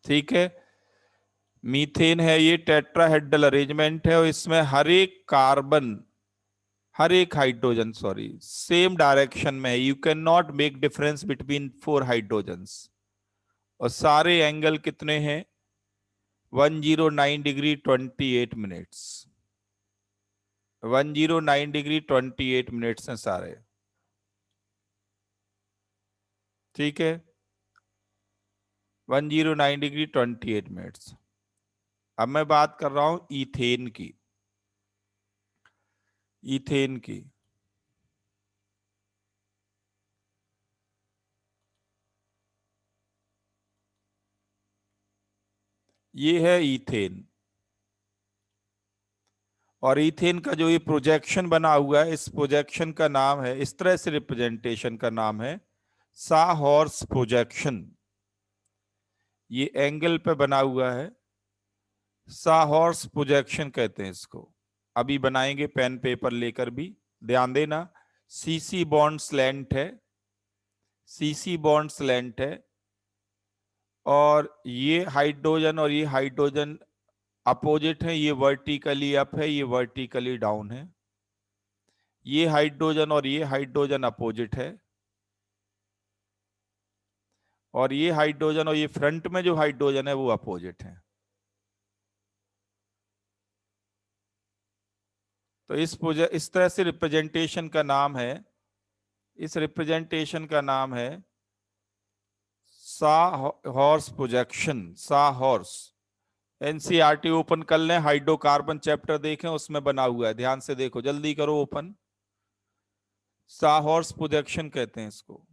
ठीक है। मीथेन है, ये टेट्राहेड्रल अरेंजमेंट है और इसमें हर एक हाइड्रोजन सॉरी सेम डायरेक्शन में है। You can not make difference between 4 hydrogens. और सारे एंगल कितने हैं? 109 डिग्री 28 मिनट्स। 109 डिग्री 28 मिनट्स हैं सारे। ठीक है, 109 डिग्री 28 मिनट्स। अब मैं बात कर रहा हूं ईथेन की। ईथेन की, ये है ईथेन। और ईथेन का जो ये प्रोजेक्शन बना हुआ है, इस प्रोजेक्शन का नाम है, इस तरह से रिप्रेजेंटेशन का नाम है साहॉर्स प्रोजेक्शन। ये एंगल पे बना हुआ है, साहॉर्स प्रोजेक्शन कहते हैं इसको। अभी बनाएंगे पेन पेपर लेकर भी, ध्यान देना। सीसी बॉन्ड स्लैंट है, सीसी बॉन्ड स्लैंट है। और ये हाइड्रोजन और ये हाइड्रोजन अपोजिट है, ये वर्टिकली अप है, ये वर्टिकली डाउन है। ये हाइड्रोजन और ये हाइड्रोजन अपोजिट है। और ये हाइड्रोजन और ये फ्रंट में जो हाइड्रोजन है वो अपोजिट है। तो इस तरह से रिप्रेजेंटेशन का नाम है, इस रिप्रेजेंटेशन का नाम है सा हॉर्स प्रोजेक्शन, सा हॉर्स। एनसीईआरटी ओपन कर लें, हाइड्रोकार्बन चैप्टर देखें, उसमें बना हुआ है, ध्यान से देखो, जल्दी करो ओपन। सा हॉर्स प्रोजेक्शन कहते हैं इसको।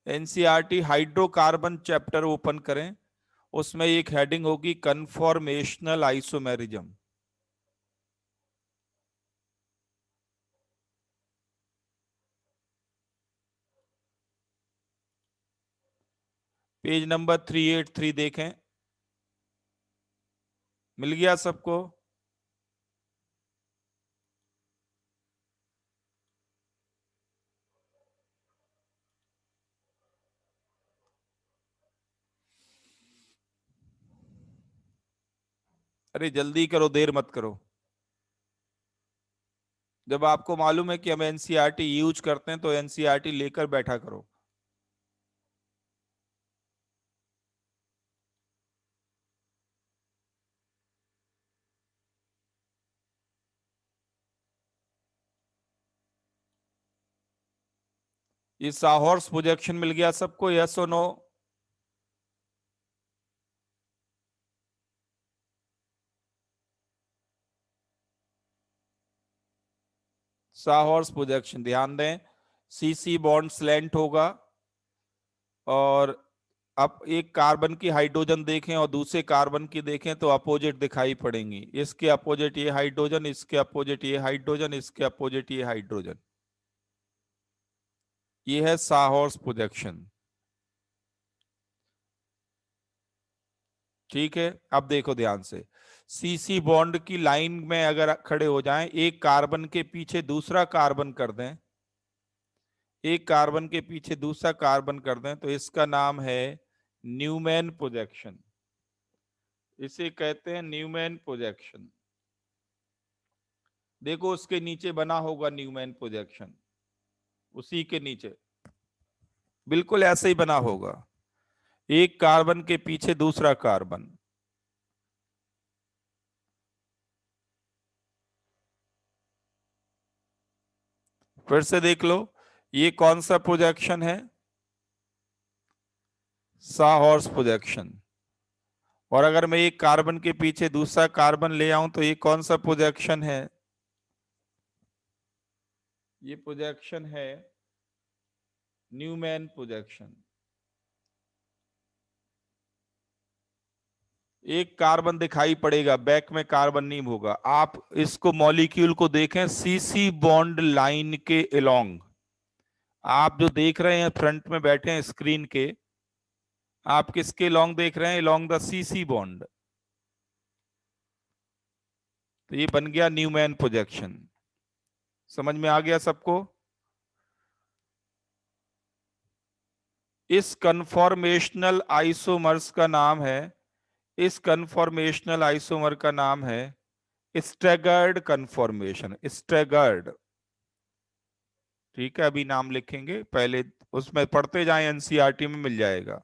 एनसीईआरटी हाइड्रोकार्बन चैप्टर ओपन करें, उसमें एक हेडिंग होगी कन्फॉर्मेशनल आइसोमेरिज्म। पेज नंबर 383 देखें, मिल गया सबको? अरे जल्दी करो, देर मत करो। जब आपको मालूम है कि हम एनसीईआरटी यूज करते हैं तो एनसीईआरटी लेकर बैठा करो। ये साहॉर्स प्रोजेक्शन मिल गया सबको, यस और नो? साहॉर्स प्रोजेक्शन ध्यान दें, सीसी बॉन्ड स्लैंट होगा। और अब एक कार्बन की हाइड्रोजन देखें और दूसरे कार्बन की देखें तो अपोजिट दिखाई पड़ेंगी। इसके अपोजिट ये हाइड्रोजन, इसके अपोजिट ये हाइड्रोजन, इसके अपोजिट ये हाइड्रोजन। ये है साहॉर्स प्रोजेक्शन। ठीक है, अब देखो ध्यान से, सीसी बॉन्ड की लाइन में अगर खड़े हो जाएं, एक कार्बन के पीछे दूसरा कार्बन कर दें, एक कार्बन के पीछे दूसरा कार्बन कर दें, तो इसका नाम है न्यूमैन प्रोजेक्शन। इसे कहते हैं न्यूमैन प्रोजेक्शन। देखो उसके नीचे बना होगा न्यूमैन प्रोजेक्शन, उसी के नीचे बिल्कुल ऐसे ही बना होगा, एक कार्बन के पीछे दूसरा कार्बन। फिर से देख लो, ये कौन सा प्रोजेक्शन है? साहॉर्स प्रोजेक्शन। और अगर मैं एक कार्बन के पीछे दूसरा कार्बन ले आऊं तो ये कौन सा प्रोजेक्शन है? ये प्रोजेक्शन है न्यूमैन प्रोजेक्शन। एक कार्बन दिखाई पड़ेगा, बैक में कार्बन नहीं होगा। आप इसको मॉलिक्यूल को देखें सीसी बॉन्ड लाइन के अलोंग। आप जो देख रहे हैं फ्रंट में बैठे हैं स्क्रीन के, आप किसके अलोंग देख रहे हैं? Along the CC bond. तो ये बन गया न्यूमैन प्रोजेक्शन। समझ में आ गया सबको? इस कन्फॉर्मेशनल आइसोमर्स का नाम है, इस कन्फॉर्मेशनल आइसोमर का नाम है स्टैगर्ड कन्फॉर्मेशन, स्टैगर्ड। ठीक है, अभी नाम लिखेंगे, पहले उसमें पढ़ते जाएं, एनसीईआरटी में मिल जाएगा।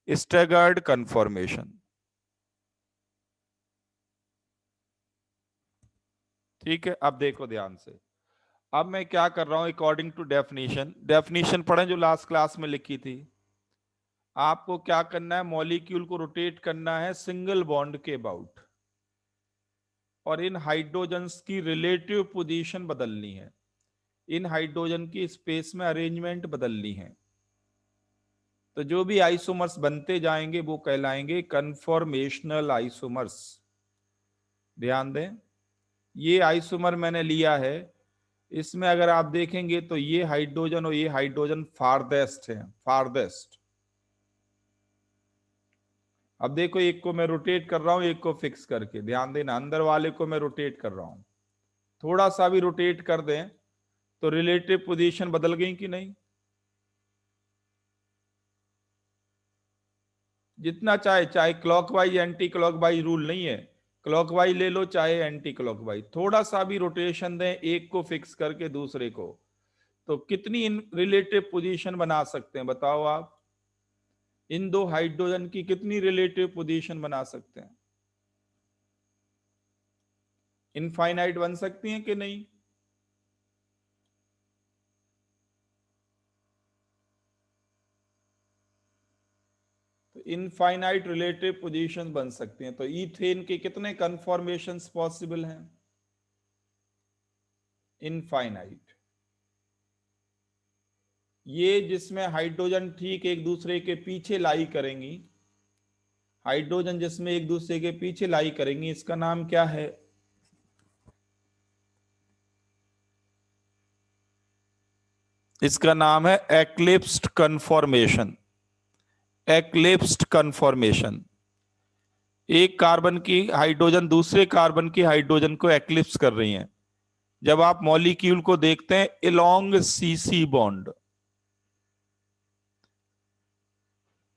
Staggered conformation. ठीक है, अब देखो ध्यान से। अब मैं क्या कर रहा हूं, अकॉर्डिंग टू डेफिनेशन, डेफिनेशन पढ़ें जो लास्ट क्लास में लिखी थी। आपको क्या करना है, मॉलिक्यूल को रोटेट करना है सिंगल बॉन्ड के अबाउट, और इन हाइड्रोजन्स की रिलेटिव पोजीशन बदलनी है, इन हाइड्रोजन की स्पेस में अरेंजमेंट बदलनी है। तो जो भी आइसोमर्स बनते जाएंगे वो कहलाएंगे कन्फॉर्मेशनल आइसोमर्स। ध्यान दें, ये आइसोमर मैंने लिया है, इसमें अगर आप देखेंगे तो ये हाइड्रोजन और ये हाइड्रोजन फारदेस्ट है, फारदेस्ट। अब देखो, एक को मैं रोटेट कर रहा हूं, एक को फिक्स करके, ध्यान देना, अंदर वाले को मैं रोटेट कर रहा हूं, थोड़ा सा भी रोटेट कर दें तो रिलेटिव पोजीशन बदल गई कि नहीं? जितना चाहे, चाहे क्लॉकवाइज एंटी क्लॉकवाइज रूल नहीं है, क्लॉकवाइज ले लो चाहे एंटी क्लॉकवाइज, थोड़ा सा भी रोटेशन दें एक को फिक्स करके दूसरे को, तो कितनी रिलेटिव पोजीशन बना सकते हैं बताओ आप? इन दो हाइड्रोजन की कितनी रिलेटिव पोजीशन बना सकते हैं? इनफाइनाइट बन सकती हैं कि नहीं? तो इनफाइनाइट रिलेटिव पोजीशन बन सकती हैं। तो ईथेन के कितने कन्फॉर्मेशंस पॉसिबल हैं? इनफाइनाइट। ये जिसमें हाइड्रोजन ठीक एक दूसरे के पीछे लाई करेंगी, हाइड्रोजन जिसमें एक दूसरे के पीछे लाई करेंगी, इसका नाम क्या है? इसका नाम है एक्लिप्स्ड कन्फॉर्मेशन। एक्लिप्स्ड कन्फॉर्मेशन, एक कार्बन की हाइड्रोजन दूसरे कार्बन की हाइड्रोजन को एक्लिप्स कर रही हैं। जब आप मॉलिक्यूल को देखते हैं अलोंग सीसी बॉन्ड,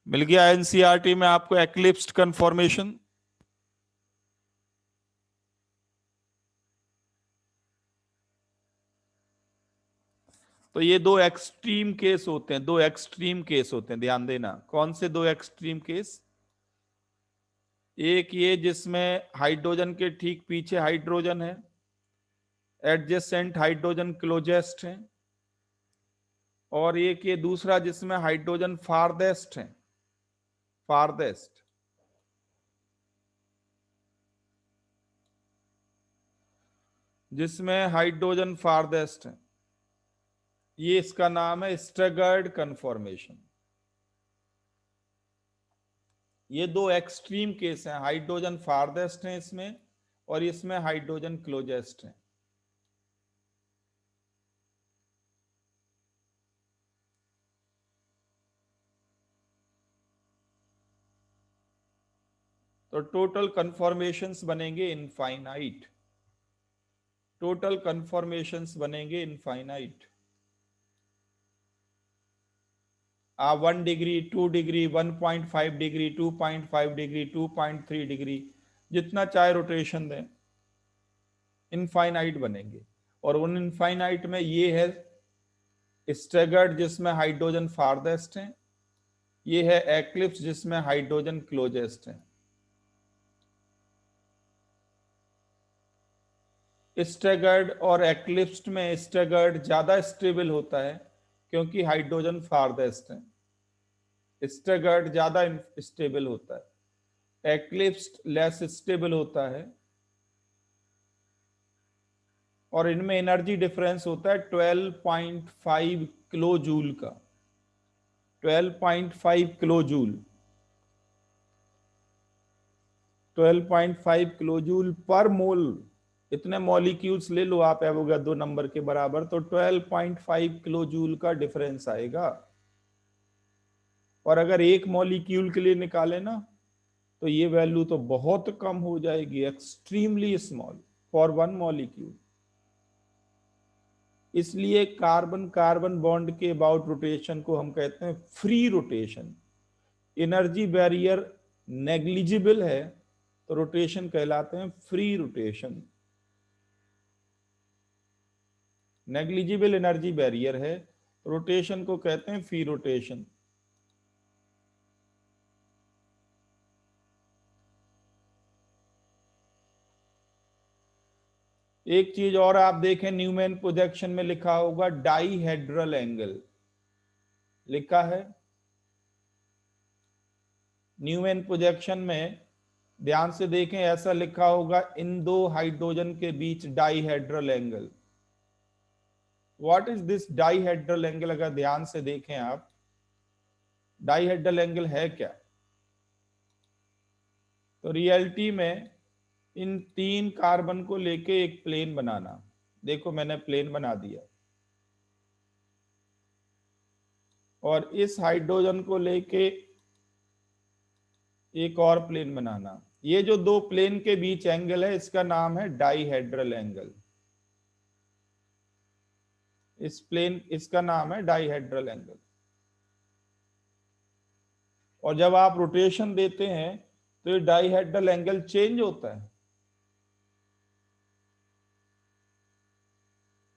मिल गया एनसीईआरटी में आपको एक्लिप्स्ड कन्फॉर्मेशन। तो ये दो एक्सट्रीम केस होते हैं, दो एक्सट्रीम केस होते हैं, ध्यान देना। कौन से दो एक्सट्रीम केस? एक ये जिसमें हाइड्रोजन के ठीक पीछे हाइड्रोजन है, एडजेसेंट हाइड्रोजन क्लोजेस्ट है, और एक ये दूसरा जिसमें हाइड्रोजन फारदेस्ट है, फारदेस्ट। जिसमें हाइड्रोजन फारदेस्ट है, ये इसका नाम है स्टैगर्ड कन्फॉर्मेशन। ये दो एक्सट्रीम केस हैं, हाइड्रोजन फारदेस्ट है इसमें, और इसमें हाइड्रोजन क्लोजेस्ट है। तो टोटल कन्फॉर्मेशंस बनेंगे इनफाइनाइट, टोटल कन्फॉर्मेशंस बनेंगे इनफाइनाइट। आप 1 degree, 2 degree, 1.5 degree, 2.5 degree, 2.3 degree, जितना चाहे रोटेशन दें, इनफाइनाइट बनेंगे। और उन इनफाइनाइट में ये है स्टैगर्ड जिसमें हाइड्रोजन फारदेस्ट है, ये है एक्लिप्स जिसमें हाइड्रोजन क्लोजेस्ट है। स्टैगर्ड और एक्लिप्स्ड में स्टैगर्ड ज्यादा स्टेबल होता है क्योंकि हाइड्रोजन फारदेस्ट है, स्टैगर्ड ज्यादा स्टेबल होता है, एक्लिप्स्ड लेस स्टेबल होता है। और इनमें एनर्जी डिफरेंस होता है 12.5 किलो जूल का, 12.5 किलो जूल, 12.5 किलो जूल पर मोल। इतने मॉलिक्यूल्स ले लो आप एवोगाड्रो नंबर के बराबर, तो 12.5 किलो जूल का डिफरेंस आएगा। और अगर एक मॉलिक्यूल के लिए निकाले ना, तो ये वैल्यू तो बहुत कम हो जाएगी, extremely small for one molecule. इसलिए कार्बन कार्बन बॉन्ड के अबाउट रोटेशन को हम कहते हैं free rotation. Energy barrier negligible है तो रोटेशन कहलाते हैं free rotation. Negligible energy barrier है तो रोटेशन को कहते हैं फ्री रोटेशन। एक चीज और आप देखें, न्यूमैन प्रोजेक्शन में लिखा होगा डाइहेड्रल एंगल, लिखा है न्यूमैन प्रोजेक्शन में, ध्यान से देखें, ऐसा लिखा होगा इन दो हाइड्रोजन के बीच dihedral angle. What is this dihedral angle? अगर ध्यान से देखें आप, डाइहेड्रल एंगल है क्या? तो रियलिटी में इन तीन कार्बन को लेके एक प्लेन बनाना। देखो मैंने प्लेन बना दिया, और इस हाइड्रोजन को लेके एक और प्लेन बनाना। ये जो दो प्लेन के बीच एंगल है इसका नाम है डाइहेड्रल एंगल। इस प्लेन, इसका नाम है डाइहेड्रल एंगल। और जब आप रोटेशन देते हैं तो ये डाइहेड्रल एंगल चेंज होता है।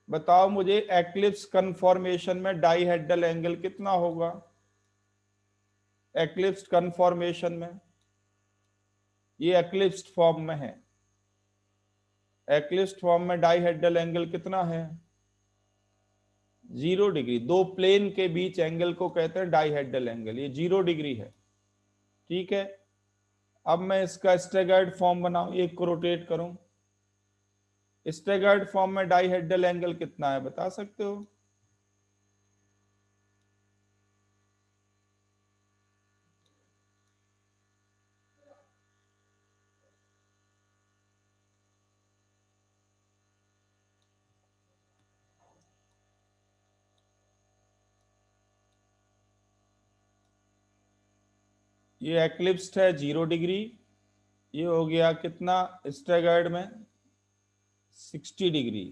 बताओ मुझे, एक्लिप्स कन्फॉर्मेशन में डाइहेड्रल एंगल कितना होगा? एक्लिप्स कन्फॉर्मेशन में, ये एक्लिप्स्ड फॉर्म में है, एक्लिप्स्ड फॉर्म में डाइहेड्रल एंगल कितना है? 0 डिग्री। दो प्लेन के बीच एंगल को कहते हैं डाइहेड्रल एंगल, ये 0 डिग्री है। ठीक है, अब मैं इसका स्टैगर्ड फॉर्म बनाऊं, एक को रोटेट करूं। स्टैगर्ड फॉर्म में डाइहेड्रल एंगल कितना है, बता सकते हो? ये एक्लिप्स्ड है 0 डिग्री, ये हो गया कितना स्टैगर्ड में? 60 डिग्री,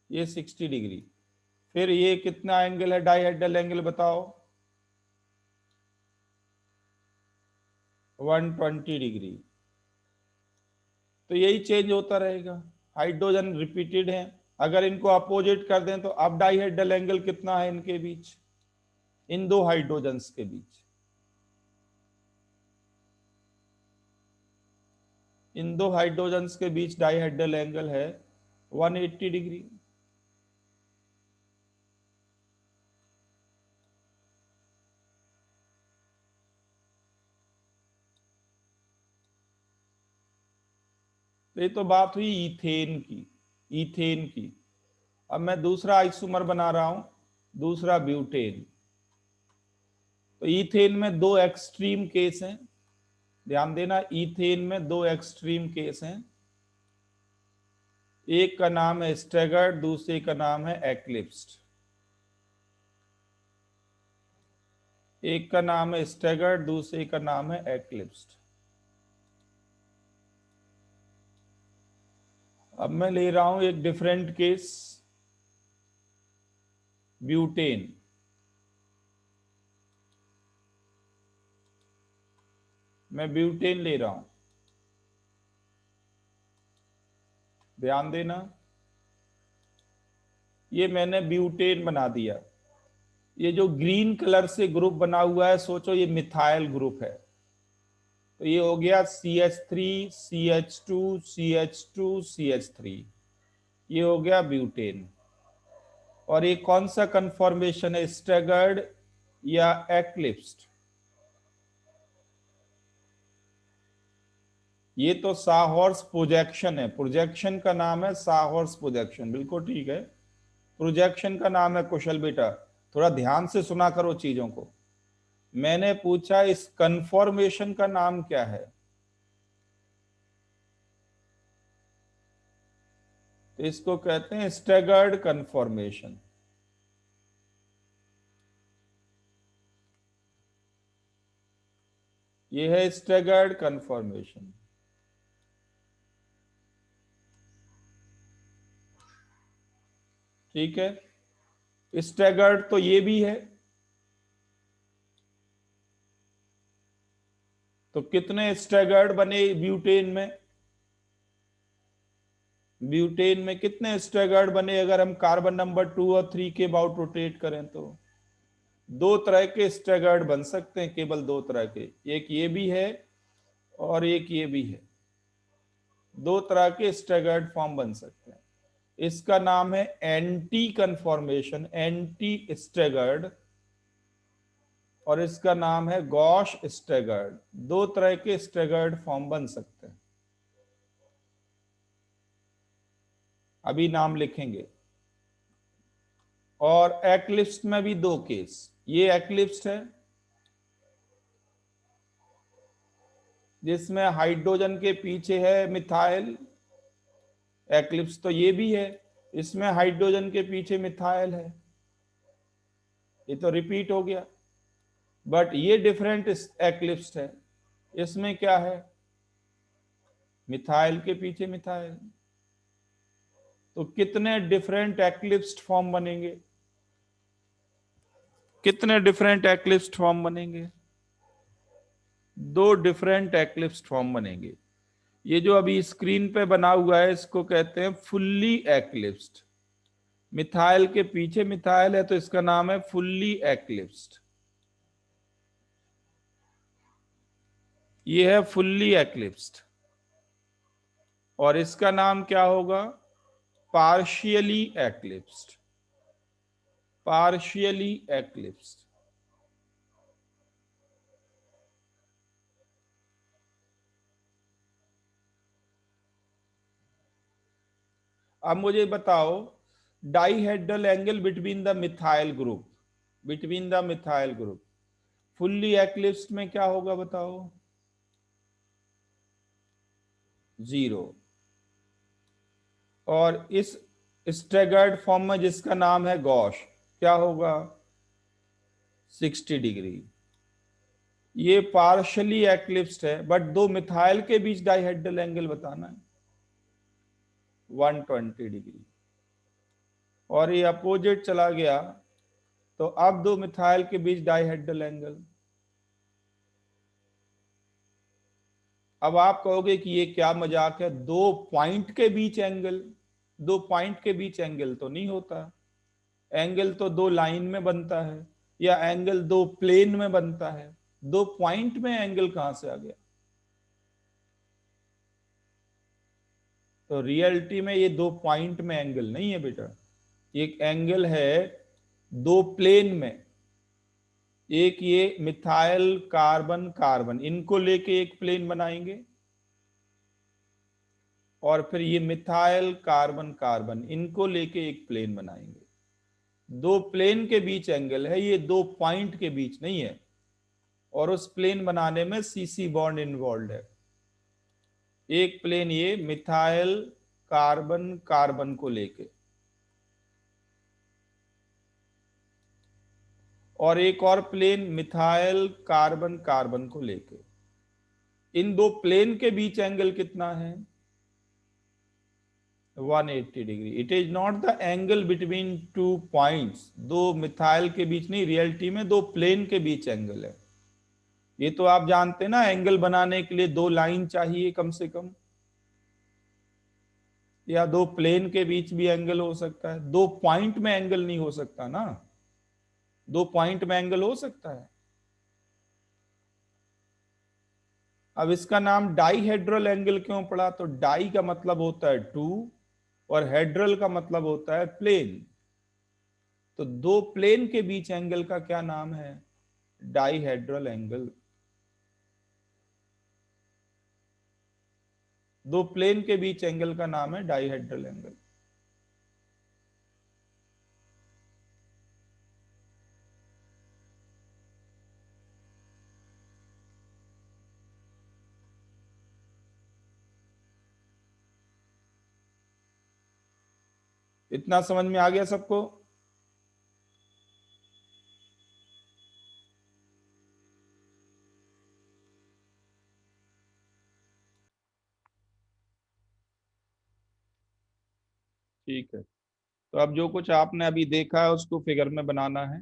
ये 60 डिग्री। फिर ये कितना एंगल है डाइहेड्रल एंगल, बताओ? 120 डिग्री। तो यही चेंज होता रहेगा, हाइड्रोजन रिपीटेड है। अगर इनको अपोजिट कर दें तो अब डाइहेड्रल एंगल कितना है इनके बीच, इन दो हाइड्रोजन्स के बीच? इन दो हाइड्रोजन्स के बीच डाइहेड्रल एंगल है 180 डिग्री। तो ये तो बात हुई इथेन की, इथेन की। अब मैं दूसरा आइसोमर बना रहा हूं, दूसरा ब्यूटेन। तो इथेन में दो एक्सट्रीम केस हैं, ध्यान देना, इथेन में दो एक्सट्रीम केस हैं। एक का नाम है स्टैगर्ड, दूसरे का नाम है एक्लिप्स्ड। एक का नाम है स्टैगर्ड, दूसरे का नाम है एक्लिप्स्ड। अब मैं ले रहा हूं एक डिफरेंट केस, ब्यूटेन। मैं ब्यूटेन ले रहा हूं, ध्यान देना, ये मैंने ब्यूटेन बना दिया। ये जो ग्रीन कलर से ग्रुप बना हुआ है, सोचो ये मिथाइल ग्रुप है। तो ये हो गया CH3 CH2 CH2 CH3, ये हो गया ब्यूटेन। और ये कौन सा कन्फॉर्मेशन है, स्टैगर्ड या एक्लिप्स्ड? ये तो साहॉर्स प्रोजेक्शन है, प्रोजेक्शन का नाम है साहॉर्स प्रोजेक्शन, बिल्कुल ठीक है, प्रोजेक्शन का नाम है। कुशल बेटा, थोड़ा ध्यान से सुना करो चीजों को। मैंने पूछा इस कन्फॉर्मेशन का नाम क्या है, तो इसको कहते हैं स्टैगर्ड कन्फॉर्मेशन। ये है स्टैगर्ड कन्फॉर्मेशन। ठीक है। स्टैगर्ड तो ये भी है, तो कितने स्टैगर्ड बने ब्यूटेन में? ब्यूटेन में कितने स्टैगर्ड बने अगर हम कार्बन नंबर 2 और 3 के अबाउट रोटेट करें तो? दो तरह के स्टैगर्ड बन सकते हैं, केवल दो तरह के, एक ये भी है और एक ये भी है। दो तरह के स्टैगर्ड फॉर्म बन सकते हैं। इसका नाम है एंटी कन्फॉर्मेशन, एंटी स्टैगर्ड, और इसका नाम है गॉश स्टैगर्ड। दो तरह के स्टैगर्ड फॉर्म बन सकते हैं, अभी नाम लिखेंगे। और एक्लिप्स में भी दो केस, ये एक्लिप्स है जिसमें हाइड्रोजन के पीछे है मिथाइल, एक्लिप्स तो ये भी है, इसमें हाइड्रोजन के पीछे मिथाइल है, ये तो रिपीट हो गया। बट ये डिफरेंट एक्लिप्स है, इसमें क्या है, मिथाइल के पीछे मिथाइल। तो कितने डिफरेंट एक्लिप्स फॉर्म बनेंगे? कितने डिफरेंट एक्लिप्स फॉर्म बनेंगे? दो डिफरेंट एक्लिप्स फॉर्म बनेंगे। ये जो अभी स्क्रीन पे बना हुआ है इसको कहते हैं फुल्ली एक्लिप्स्ड। मिथाइल के पीछे मिथाइल है तो इसका नाम है फुल्ली एक्लिप्स्ड। ये है फुल्ली एक्लिप्स्ड। और इसका नाम क्या होगा? Partially eclipsed. Partially eclipsed. अब मुझे बताओ, dihedral angle between the methyl group, between the methyl group fully eclipsed में क्या होगा बताओ? 0। और इस स्टैगर्ड फॉर्म में जिसका नाम है गॉश, क्या होगा? 60 डिग्री। ये पार्शली एक्लिप्स्ड है, बट दो मिथाइल के बीच डाइहेड्रल एंगल बताना है, 120 डिग्री। और ये अपोजिट चला गया तो अब दो मिथाइल के बीच डाइहेड्रल एंगल। अब आप कहोगे कि ये क्या मजाक है, दो पॉइंट के बीच एंगल? दो पॉइंट के बीच एंगल तो नहीं होता, एंगल तो दो लाइन में बनता है, या एंगल दो प्लेन में बनता है। दो पॉइंट में एंगल कहां से आ गया? तो रियलिटी में ये दो पॉइंट में एंगल नहीं है बेटा, एक एंगल है दो प्लेन में। एक ये मिथाइल कार्बन कार्बन, इनको लेके एक प्लेन बनाएंगे, और फिर ये मिथाइल कार्बन कार्बन, इनको लेके एक प्लेन बनाएंगे। दो प्लेन के बीच एंगल है, ये दो पॉइंट के बीच नहीं है। और उस प्लेन बनाने में सीसी बॉन्ड इन्वॉल्व है। एक प्लेन ये मिथाइल कार्बन कार्बन को लेके, और एक और प्लेन मिथाइल कार्बन कार्बन को लेके। इन दो प्लेन के बीच एंगल कितना है? 180 degree. It is not the angle between two points, दो मिथाइल के बीच नहीं, रियलिटी में दो प्लेन के बीच एंगल है। ये तो आप जानते हैं ना, एंगल बनाने के लिए दो लाइन चाहिए कम से कम, या दो प्लेन के बीच भी एंगल हो सकता है, दो पॉइंट में एंगल नहीं हो सकता ना। दो पॉइंट में एंगल हो सकता है। अब इसका नाम डाइहेड्रल एंगल क्यों पड़ा? तो डाई का मतलब होता है टू, और हेड्रल का मतलब होता है प्लेन। तो दो प्लेन के बीच एंगल का क्या नाम है? Dihedral angle. दो प्लेन के बीच एंगल का नाम है डाइहेड्रल एंगल। इतना समझ में आ गया सबको? ठीक है। तो अब जो कुछ आपने अभी देखा है उसको फिगर में बनाना है,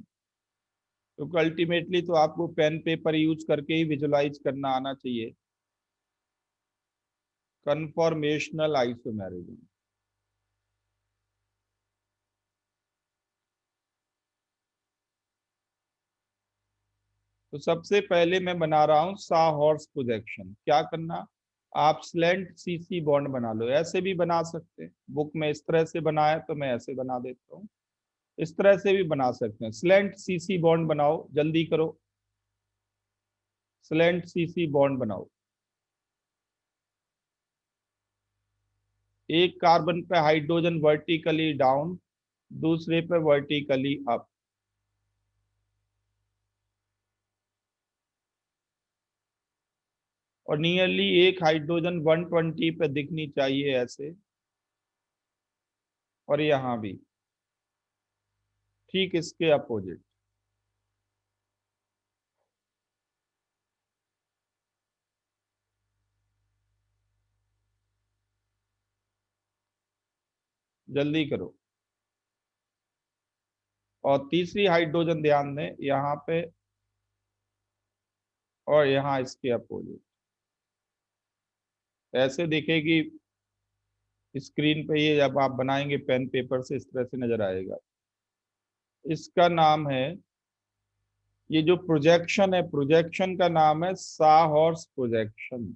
तो अल्टीमेटली तो आपको पेन पेपर यूज करके ही विजुलाइज करना आना चाहिए। Conformational isomerism. तो सबसे पहले मैं बना रहा हूं साहॉर्स प्रोजेक्शन। क्या करना, आप स्लेंट सीसी बॉन्ड बना लो, ऐसे भी बना सकते हैं, बुक में इस तरह से बनाया तो मैं ऐसे बना देता हूँ, इस तरह से भी बना सकते हैं। स्लेंट सीसी बॉन्ड बनाओ, जल्दी करो, स्लेंट सीसी बॉन्ड बनाओ। एक कार्बन पे हाइड्रोजन वर्टिकली डाउन, दूसरे पे वर्टिकली अप। और नियरली एक हाइड्रोजन 120 पे दिखनी चाहिए ऐसे, और यहां भी ठीक इसके अपोजिट। जल्दी करो। और तीसरी हाइड्रोजन ध्यान दें यहाँ पे, और यहाँ इसके अपोजिट ऐसे दिखेगी स्क्रीन पे। ये जब आप बनाएंगे पेन पेपर से इस तरह से नजर आएगा। इसका नाम है, ये जो प्रोजेक्शन है, प्रोजेक्शन का नाम है साहॉर्स प्रोजेक्शन।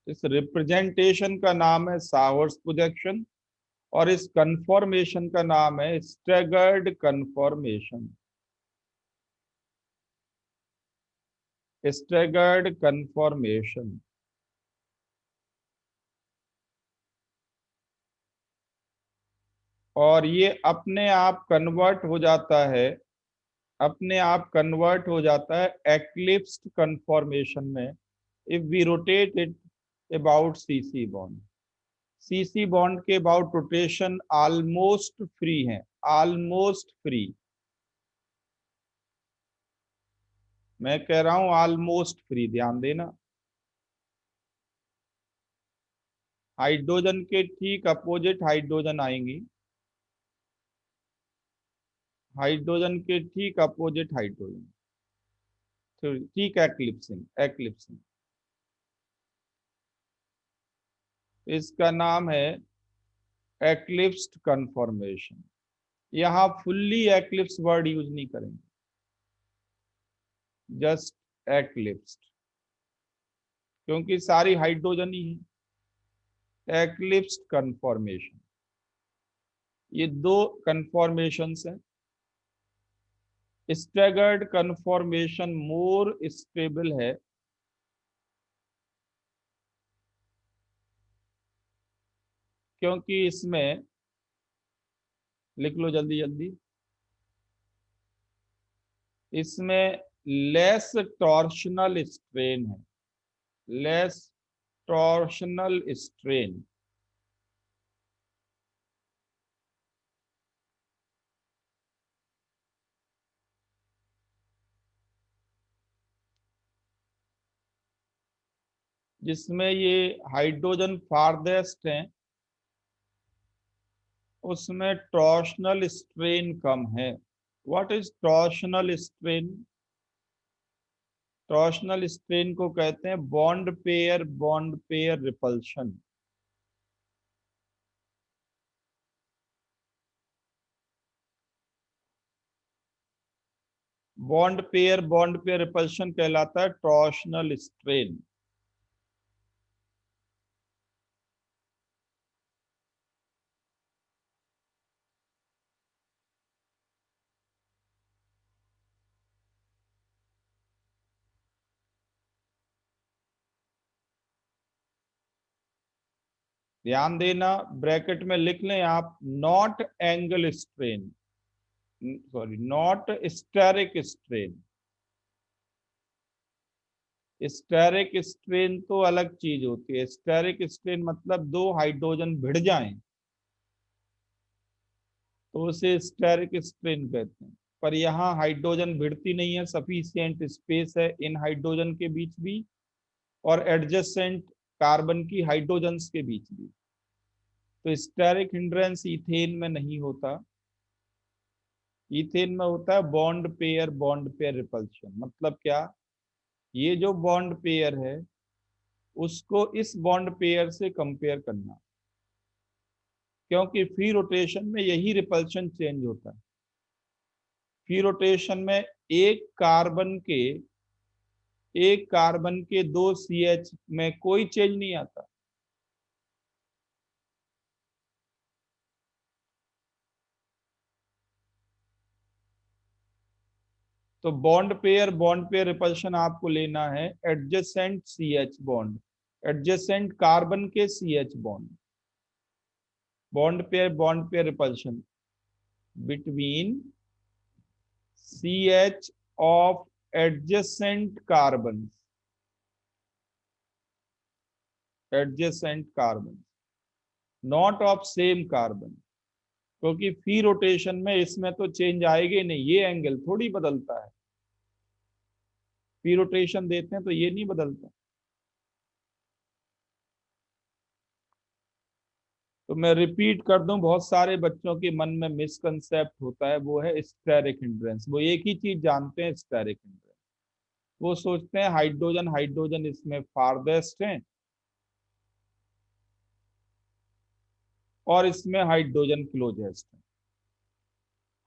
इस रिप्रेजेंटेशन का नाम है साहॉर्स प्रोजेक्शन, और इस कन्फॉर्मेशन का नाम है स्टैगर्ड कन्फॉर्मेशन। Staggered conformation. और ये अपने आप कन्वर्ट हो जाता है, अपने आप कन्वर्ट हो जाता है एक्लिप्स्ड कन्फॉर्मेशन में, if we rotate it about CC bond. CC bond के अबाउट रोटेशन ऑलमोस्ट फ्री है, ऑलमोस्ट फ्री। मैं कह रहा हूं ऑलमोस्ट फ्री, ध्यान देना। हाइड्रोजन के ठीक अपोजिट हाइड्रोजन आएंगी, हाइड्रोजन के ठीक अपोजिट हाइड्रोजन, तो ठीक एक्लिप्सिंग, एक्लिप्सिंग। इसका नाम है एक्लिप्स्ड कन्फॉर्मेशन। यहाँ फुल्ली एक्लिप्स वर्ड यूज नहीं करेंगे, जस्ट एक्लिप्स्ड, क्योंकि सारी हाइड्रोजन ही है। एक्लिप्स्ड कन्फॉर्मेशन, ये दो कन्फॉर्मेशंस हैं। स्टैगर्ड कन्फॉर्मेशन मोर स्टेबल है, क्योंकि इसमें, लिख लो जल्दी जल्दी, इसमें लेस टॉर्शनल स्ट्रेन है, लेस टॉर्शनल स्ट्रेन। जिसमें ये हाइड्रोजन फारदेस्ट हैं, उसमें टॉर्शनल स्ट्रेन कम है। What is torsional strain? Torsional strain को कहते हैं bond pair repulsion. Bond pair repulsion कहलाता है टॉर्शनल स्ट्रेन। ध्यान देना, ब्रैकेट में लिख लें आप, not angle strain, sorry not steric strain. Steric strain तो अलग चीज होती है। स्टेरिक स्ट्रेन मतलब दो हाइड्रोजन भिड़ जाएं तो उसे स्टेरिक स्ट्रेन कहते हैं। पर यहाँ हाइड्रोजन भिड़ती नहीं है, सफिशिएंट स्पेस है इन हाइड्रोजन के बीच भी और एडजेसेंट कार्बन की हाइड्रोजन्स के बीच भी। तो स्टेरिक हिंड्रेंस इथेन में नहीं होता, इथेन में होता है बॉन्ड पेयर रिपल्शन। मतलब क्या, ये जो बॉन्ड पेयर है उसको इस बॉन्ड पेयर से कंपेयर करना, क्योंकि फ्री रोटेशन में यही रिपल्शन चेंज होता है। फ्री रोटेशन में एक कार्बन के दो सी एच में कोई चेंज नहीं आता। तो बॉन्ड पेयर रिपल्शन आपको लेना है adjacent C H bond, adjacent carbon के C H bond. Bond pair repulsion between C H of adjacent carbon, adjacent carbon, not of same carbon. क्योंकि फ्री रोटेशन में इसमें तो चेंज आएगा ही नहीं, ये एंगल थोड़ी बदलता है। फ्री रोटेशन देते हैं तो ये नहीं बदलता। तो मैं रिपीट कर दूं, बहुत सारे बच्चों के मन में मिसकंसेप्ट होता है, वो है स्टेरिक हिंड्रेंस। वो एक ही चीज जानते हैं, स्टेरिक हिंड्रेंस। वो सोचते हैं हाइड्रोजन हाइड्रोजन इसमें फारदेस्ट है और इसमें हाइड्रोजन क्लोजेस्ट है।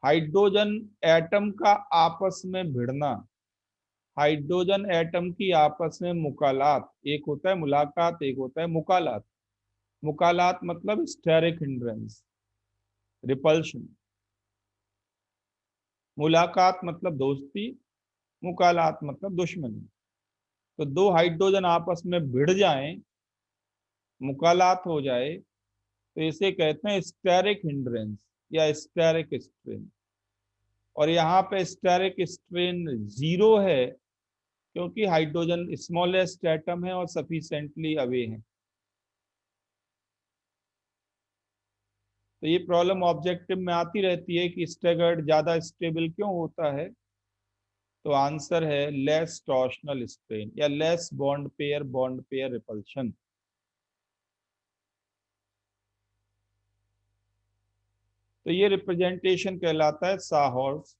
हाइड्रोजन एटम का आपस में भिड़ना, हाइड्रोजन एटम की आपस में मुकालात, एक होता है मुलाकात, एक होता है मुकालात। मुकालात मतलब स्टेरिक हिंड्रेंस, रिपल्शन। मुलाकात मतलब दोस्ती, मुकालात मतलब दुश्मनी। तो दो हाइड्रोजन आपस में भिड़ जाएं, मुकालात हो जाए, तो इसे कहते हैं स्टेरिक हिंड्रेंस या स्टेरिक स्ट्रेन। और यहाँ पे स्टेरिक स्ट्रेन जीरो है, क्योंकि हाइड्रोजन स्मॉलेस्ट एटम है और सफिशिएंटली अवे है। तो ये प्रॉब्लम ऑब्जेक्टिव में आती रहती है कि स्टेगर्ड ज्यादा स्टेबल क्यों होता है। तो आंसर है लेस टॉर्शनल स्ट्रेन या लेस बॉन्ड पेयर रिपल्शन। तो ये रिप्रेजेंटेशन कहलाता है साहॉर्स।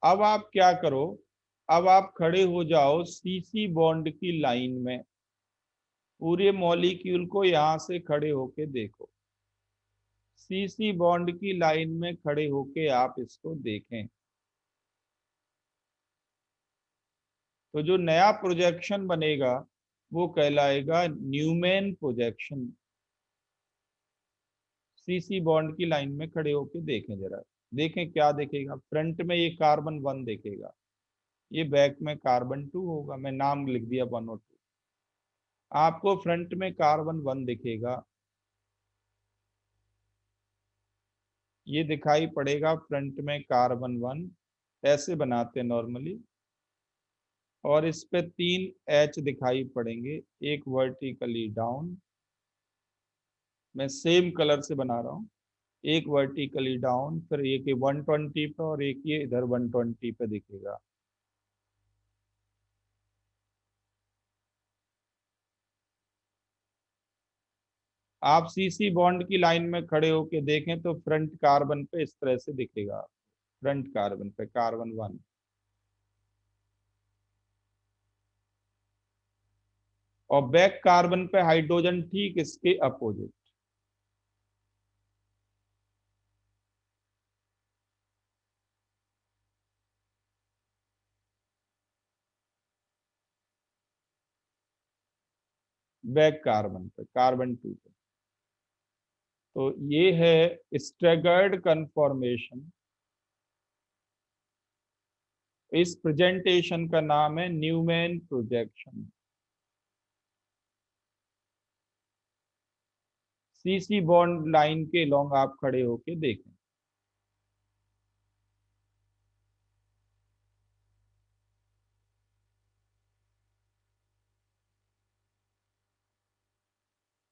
अब आप क्या करो, अब आप खड़े हो जाओ सीसी बॉन्ड की लाइन में, पूरे मॉलिक्यूल को यहां से खड़े होके देखो। सीसी बॉन्ड की लाइन में खड़े होके आप इसको देखें, तो जो नया प्रोजेक्शन बनेगा वो कहलाएगा न्यूमैन प्रोजेक्शन। सीसी बॉन्ड की लाइन में खड़े होके देखें जरा, देखें क्या देखेगा। फ्रंट में ये कार्बन 1 देखेगा, ये बैक में कार्बन 2 होगा। मैं नाम लिख दिया 1 और 2। आपको फ्रंट में कार्बन 1 दिखेगा, ये दिखाई पड़ेगा फ्रंट में कार्बन 1, ऐसे बनाते हैं नॉर्मली। और इस पे 3 एच दिखाई पड़ेंगे, एक वर्टिकली डाउन, मैं सेम कलर से बना रहा हूँ। एक वर्टिकली डाउन, फिर एक 120 पे और एक ये इधर 120 पे दिखेगा। आप सीसी बॉन्ड की लाइन में खड़े होके देखें तो फ्रंट कार्बन पे इस तरह से दिखेगा, फ्रंट कार्बन पे कार्बन 1। और बैक कार्बन पे हाइड्रोजन ठीक इसके अपोजिट। बैक कार्बन पे कार्बन 2 पे। तो ये है स्टैगर्ड कन्फॉर्मेशन। इस प्रेजेंटेशन का नाम है Newman projection. CC bond line के लॉन्ग आप खड़े होके देखें।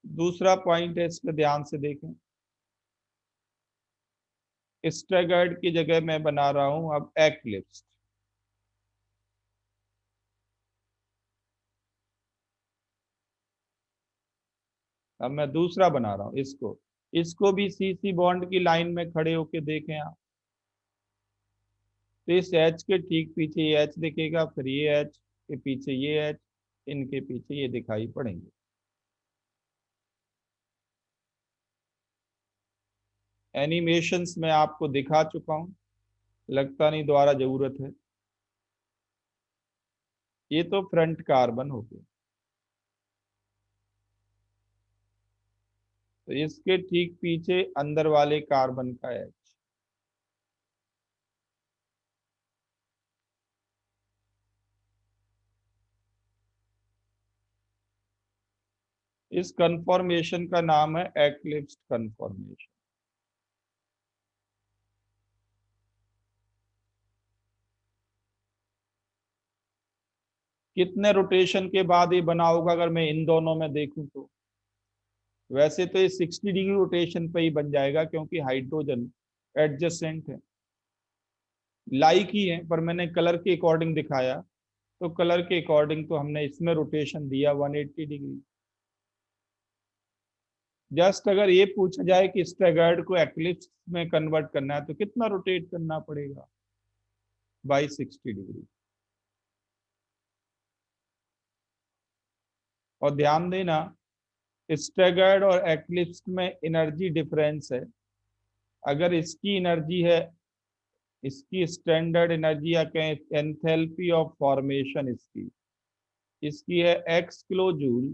दूसरा पॉइंट है, इस पे ध्यान से देखें। स्टैगर्ड की जगह मैं बना रहा हूं अब एक्लिप्स। अब मैं दूसरा बना रहा हूं इसको, इसको भी सी सी बॉन्ड की लाइन में खड़े होके देखें आप, तो इस एच के ठीक पीछे ये एच दिखेगा, फिर ये एच के पीछे ये एच, इनके पीछे ये दिखाई पड़ेंगे। एनिमेशंस में आपको दिखा चुका हूं, लगता नहीं दोबारा जरूरत है। ये तो फ्रंट कार्बन हो गया, तो इसके ठीक पीछे अंदर वाले कार्बन का एच। इस कन्फॉर्मेशन का नाम है एक्लिप्स्ड कन्फॉर्मेशन। कितने रोटेशन के बाद ये बना होगा अगर मैं इन दोनों में देखूं तो? वैसे तो ये 60 डिग्री रोटेशन पे ही बन जाएगा, क्योंकि हाइड्रोजन एडजेसेंट है, लाइक ही है, पर मैंने कलर के अकॉर्डिंग दिखाया, तो कलर के अकॉर्डिंग तो हमने इसमें रोटेशन दिया 180 डिग्री। जस्ट अगर ये पूछा जाए कि स्टैगर्ड को एक्लिप्स में कन्वर्ट करना है तो कितना रोटेट करना पड़ेगा? By 60 degree. और ध्यान देना, स्टैगर्ड और एक्लिप्स में एनर्जी डिफरेंस है। अगर इसकी एनर्जी है, इसकी स्टैंडर्ड एनर्जी या कहें एंथैल्पी ऑफ फॉर्मेशन, इसकी इसकी है x किलो जूल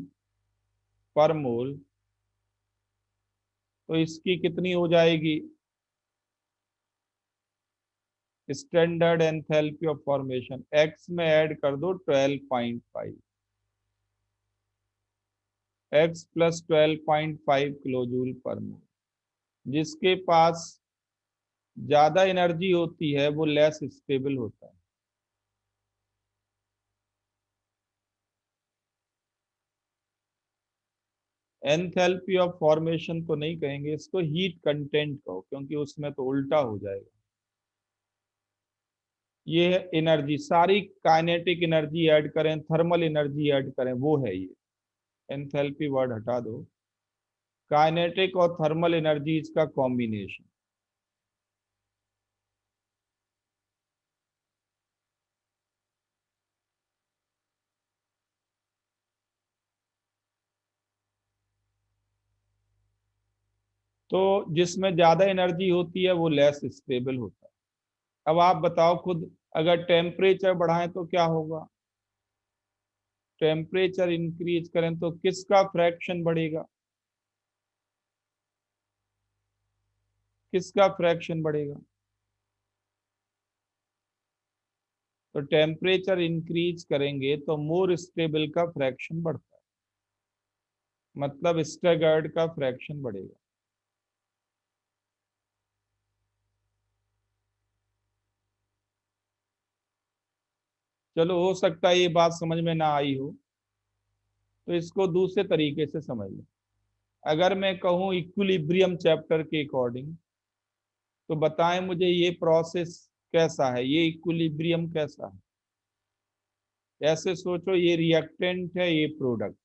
पर मोल, तो इसकी कितनी हो जाएगी standard enthalpy of formation? x में ऐड कर दो 12.5, x प्लस 12.5 किलो जूल पर मोल। जिसके पास ज्यादा एनर्जी होती है वो लेस स्टेबल होता है। एंथैल्पी ऑफ फॉर्मेशन तो नहीं कहेंगे इसको, हीट कंटेंट कहो, क्योंकि उसमें तो उल्टा हो जाएगा। ये है एनर्जी, सारी काइनेटिक एनर्जी ऐड करें, थर्मल एनर्जी ऐड करें, वो है ये। एंथैल्पी वर्ड हटा दो, काइनेटिक और थर्मल एनर्जीज का कॉम्बिनेशन। तो जिसमें ज्यादा एनर्जी होती है वो लेस स्टेबल होता है। अब आप बताओ खुद, अगर टेम्परेचर बढ़ाएं तो क्या होगा? टेम्परेचर इंक्रीज करें तो किसका फ्रैक्शन बढ़ेगा? किसका फ्रैक्शन बढ़ेगा? तो टेम्परेचर इंक्रीज करेंगे तो मोर स्टेबल का फ्रैक्शन बढ़ता है, मतलब स्टैगर्ड का फ्रैक्शन बढ़ेगा। चलो, हो सकता है ये बात समझ में ना आई हो, तो इसको दूसरे तरीके से समझ लो। अगर मैं कहूं इक्विलिब्रियम चैप्टर के अकॉर्डिंग, तो बताएं मुझे ये प्रोसेस कैसा है, ये इक्विलिब्रियम कैसा है? ऐसे सोचो, ये रिएक्टेंट है, ये प्रोडक्ट,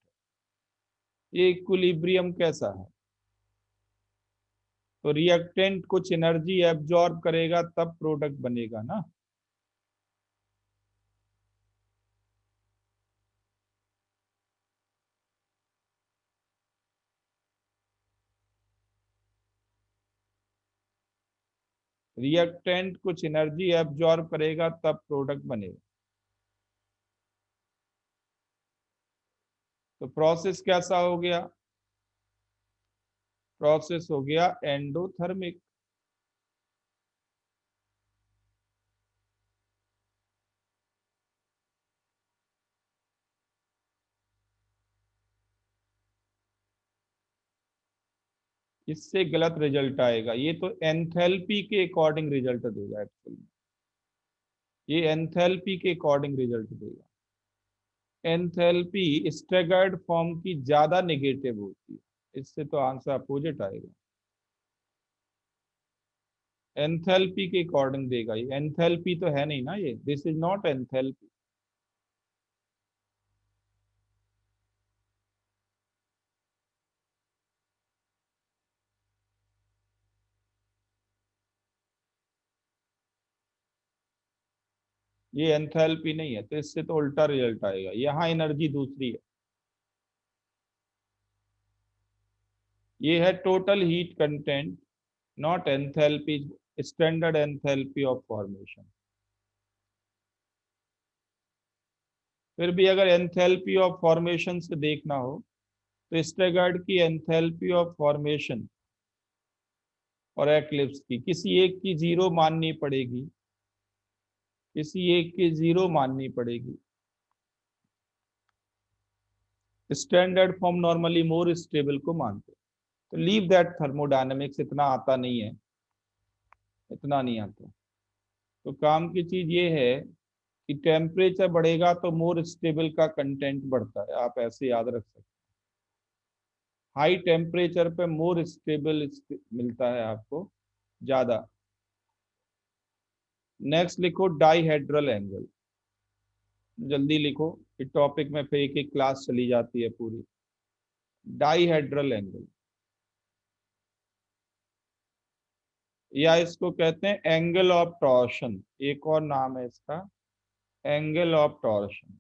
ये इक्विलिब्रियम कैसा है? तो रिएक्टेंट कुछ एनर्जी एब्जॉर्ब करेगा तब प्रोडक्ट बनेगा ना। रिएक्टेंट कुछ एनर्जी एब्जॉर्ब करेगा तब प्रोडक्ट बनेगा। तो प्रोसेस कैसा हो गया? प्रोसेस हो गया एंडोथर्मिक। इससे गलत रिजल्ट आएगा, ये तो एंथैल्पी के अकॉर्डिंग रिजल्ट देगा एक्चुअली, ये एंथैल्पी के अकॉर्डिंग रिजल्ट देगा। एंथैल्पी स्टैगर्ड फॉर्म की ज्यादा नेगेटिव होती है, इससे तो आंसर अपोजिट आएगा। एंथैल्पी के अकॉर्डिंग देगा, ये एंथैल्पी तो है नहीं ना, ये दिस इज नॉट एंथैल्पी। ये एंथैल्पी नहीं है, तो इससे तो उल्टा रिजल्ट आएगा, यहाँ एनर्जी दूसरी है। ये है total heat content, not enthalpy, standard enthalpy of formation. फिर भी अगर एंथैल्पी ऑफ फॉर्मेशन से देखना हो तो स्टैगर्ड की एंथैल्पी ऑफ फॉर्मेशन और एक्लिप्स की किसी एक की जीरो माननी पड़ेगी, किसी एक की जीरो माननी पड़ेगी। Standard form normally more stable को मानते हैं। तो लीव दैट, थर्मोडायनेमिक्स इतना आता नहीं है, इतना नहीं आता। तो काम की चीज ये है कि टेम्परेचर बढ़ेगा तो मोर स्टेबल का कंटेंट बढ़ता है, आप ऐसे याद रख सकते हैं। हाई टेम्परेचर पे मोर स्टेबल मिलता है आपको ज्यादा। नेक्स्ट लिखो डाईहेड्रल एंगल, जल्दी लिखो, इस टॉपिक में फिर एक एक क्लास चली जाती है पूरी। डाईहेड्रल एंगल, या इसको कहते हैं एंगल ऑफ टॉर्शन, एक और नाम है इसका, एंगल ऑफ टॉर्शन।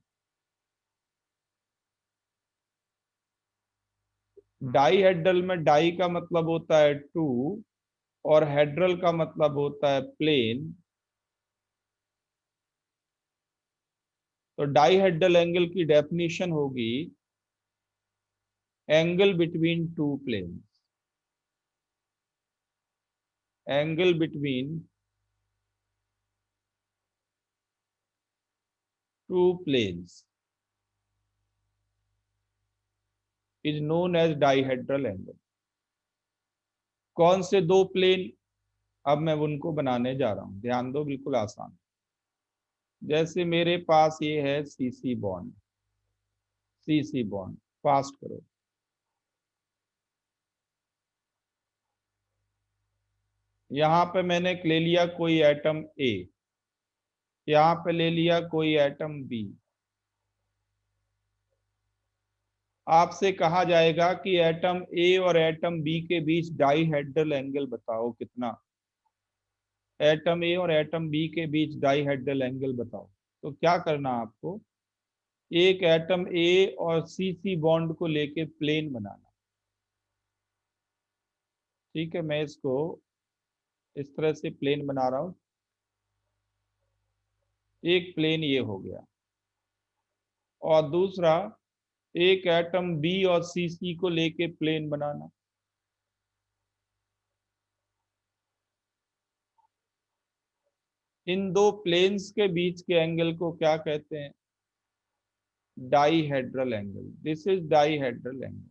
डाईहेड्रल में डाई का मतलब होता है टू, और हेड्रल का मतलब होता है प्लेन। तो डाईहेड्रल एंगल की डेफिनेशन होगी angle between two plane, angle between two planes is known as dihedral angle. कौन से दो प्लेन, अब मैं उनको बनाने जा रहा हूं, ध्यान दो, बिल्कुल आसान। जैसे मेरे पास ये है CC bond, CC bond, fast करो। यहां पे मैंने ले लिया कोई एटम ए, यहां पे ले लिया कोई एटम बी। आपसे कहा जाएगा कि एटम ए और एटम बी के बीच डाईहेड्रल एंगल बताओ कितना, एटम ए और एटम बी के बीच डाईहेड्रल एंगल बताओ। तो क्या करना आपको, एक एटम ए और सी सी बॉन्ड को लेके प्लेन बनाना। ठीक है, मैं इसको इस तरह से प्लेन बना रहा हूं, एक प्लेन ये हो गया, और दूसरा एक एटम बी और सी सी को लेके प्लेन बनाना। इन दो प्लेन्स के बीच के एंगल को क्या कहते हैं, dihedral angle. This is dihedral angle.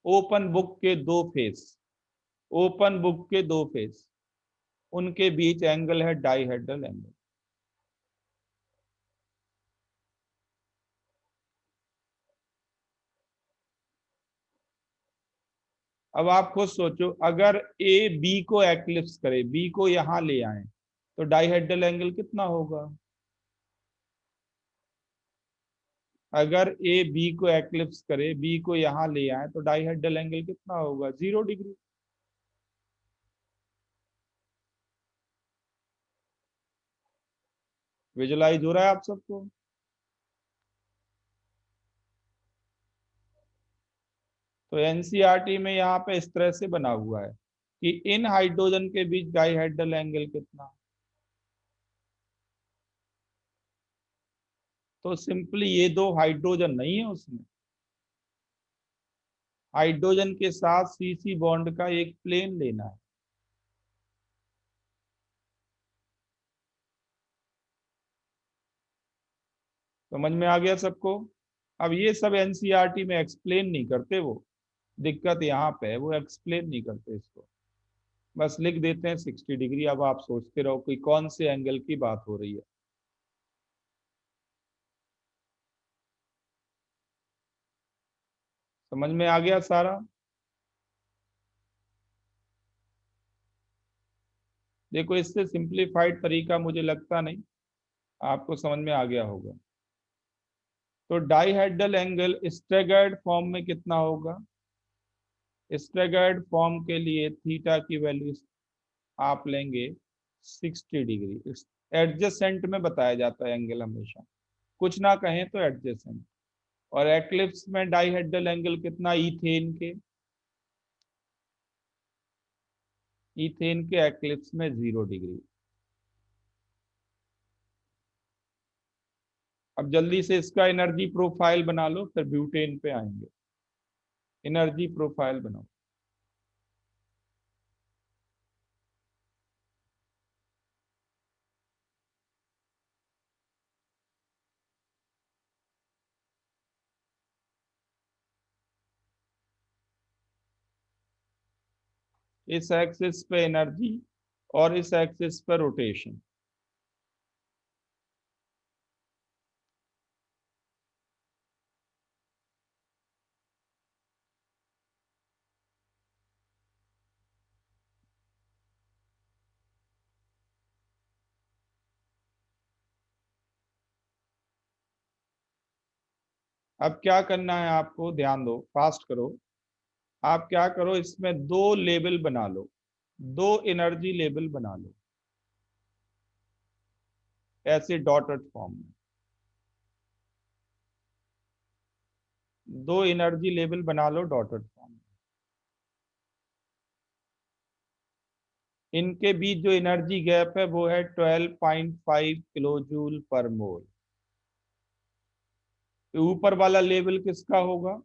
Open book के दो फेस, ओपन बुक के दो फेस, उनके बीच एंगल है डाईहेड्रल एंगल। अब आप खुद सोचो, अगर ए बी को एक्लिप्स करे, बी को यहां ले आए, तो डाईहेड्रल एंगल कितना होगा। अगर ए बी को एक्लिप्स करे, बी को यहां ले आए, तो डाईहेड्रल एंगल कितना होगा, 0 डिग्री। विजुलाइज हो रहा है आप सबको। तो एनसीईआरटी में यहाँ पे इस तरह से बना हुआ है कि इन हाइड्रोजन के बीच डाईहेड्रल एंगल कितना। तो सिंपली ये दो हाइड्रोजन नहीं है उसमें, हाइड्रोजन के साथ सीसी बॉन्ड का एक प्लेन लेना है। समझ में आ गया सबको। अब ये सब एनसीईआरटी में एक्सप्लेन नहीं करते वो, दिक्कत यहाँ पे है, वो एक्सप्लेन नहीं करते इसको, बस लिख देते हैं 60 डिग्री। अब आप सोचते रहो कि कौन से एंगल की बात हो रही है। समझ में आ गया सारा। देखो, इससे सिंप्लीफाइड तरीका मुझे लगता नहीं, आपको समझ में आ गया होगा। तो डाईहेड्रल एंगल स्टैगर्ड फॉर्म में कितना होगा, स्टैगर्ड फॉर्म के लिए थीटा की वैल्यू आप लेंगे 60 डिग्री। एडजेसेंट में बताया जाता है एंगल हमेशा, कुछ ना कहें तो एडजेसेंट। और एक्लिप्स में डाइहेड्रल एंगल कितना, इथेन के एक्लिप्स में 0 डिग्री। अब जल्दी से इसका एनर्जी प्रोफाइल बना लो, फिर ब्यूटेन पे आएंगे। एनर्जी प्रोफाइल बनाओ। इस एक्सिस पे एनर्जी और इस एक्सिस पे रोटेशन। अब क्या करना है आपको, ध्यान दो, फास्ट करो। आप क्या करो, इसमें दो लेबल बना लो, दो एनर्जी लेबल बना लो, ऐसे डॉटेड फॉर्म में। दो एनर्जी लेबल बना लो डॉटेड फॉर्म में। इनके बीच जो एनर्जी गैप है वो है 12.5 किलो जूल पर मोल। ऊपर वाला लेवल किसका होगा,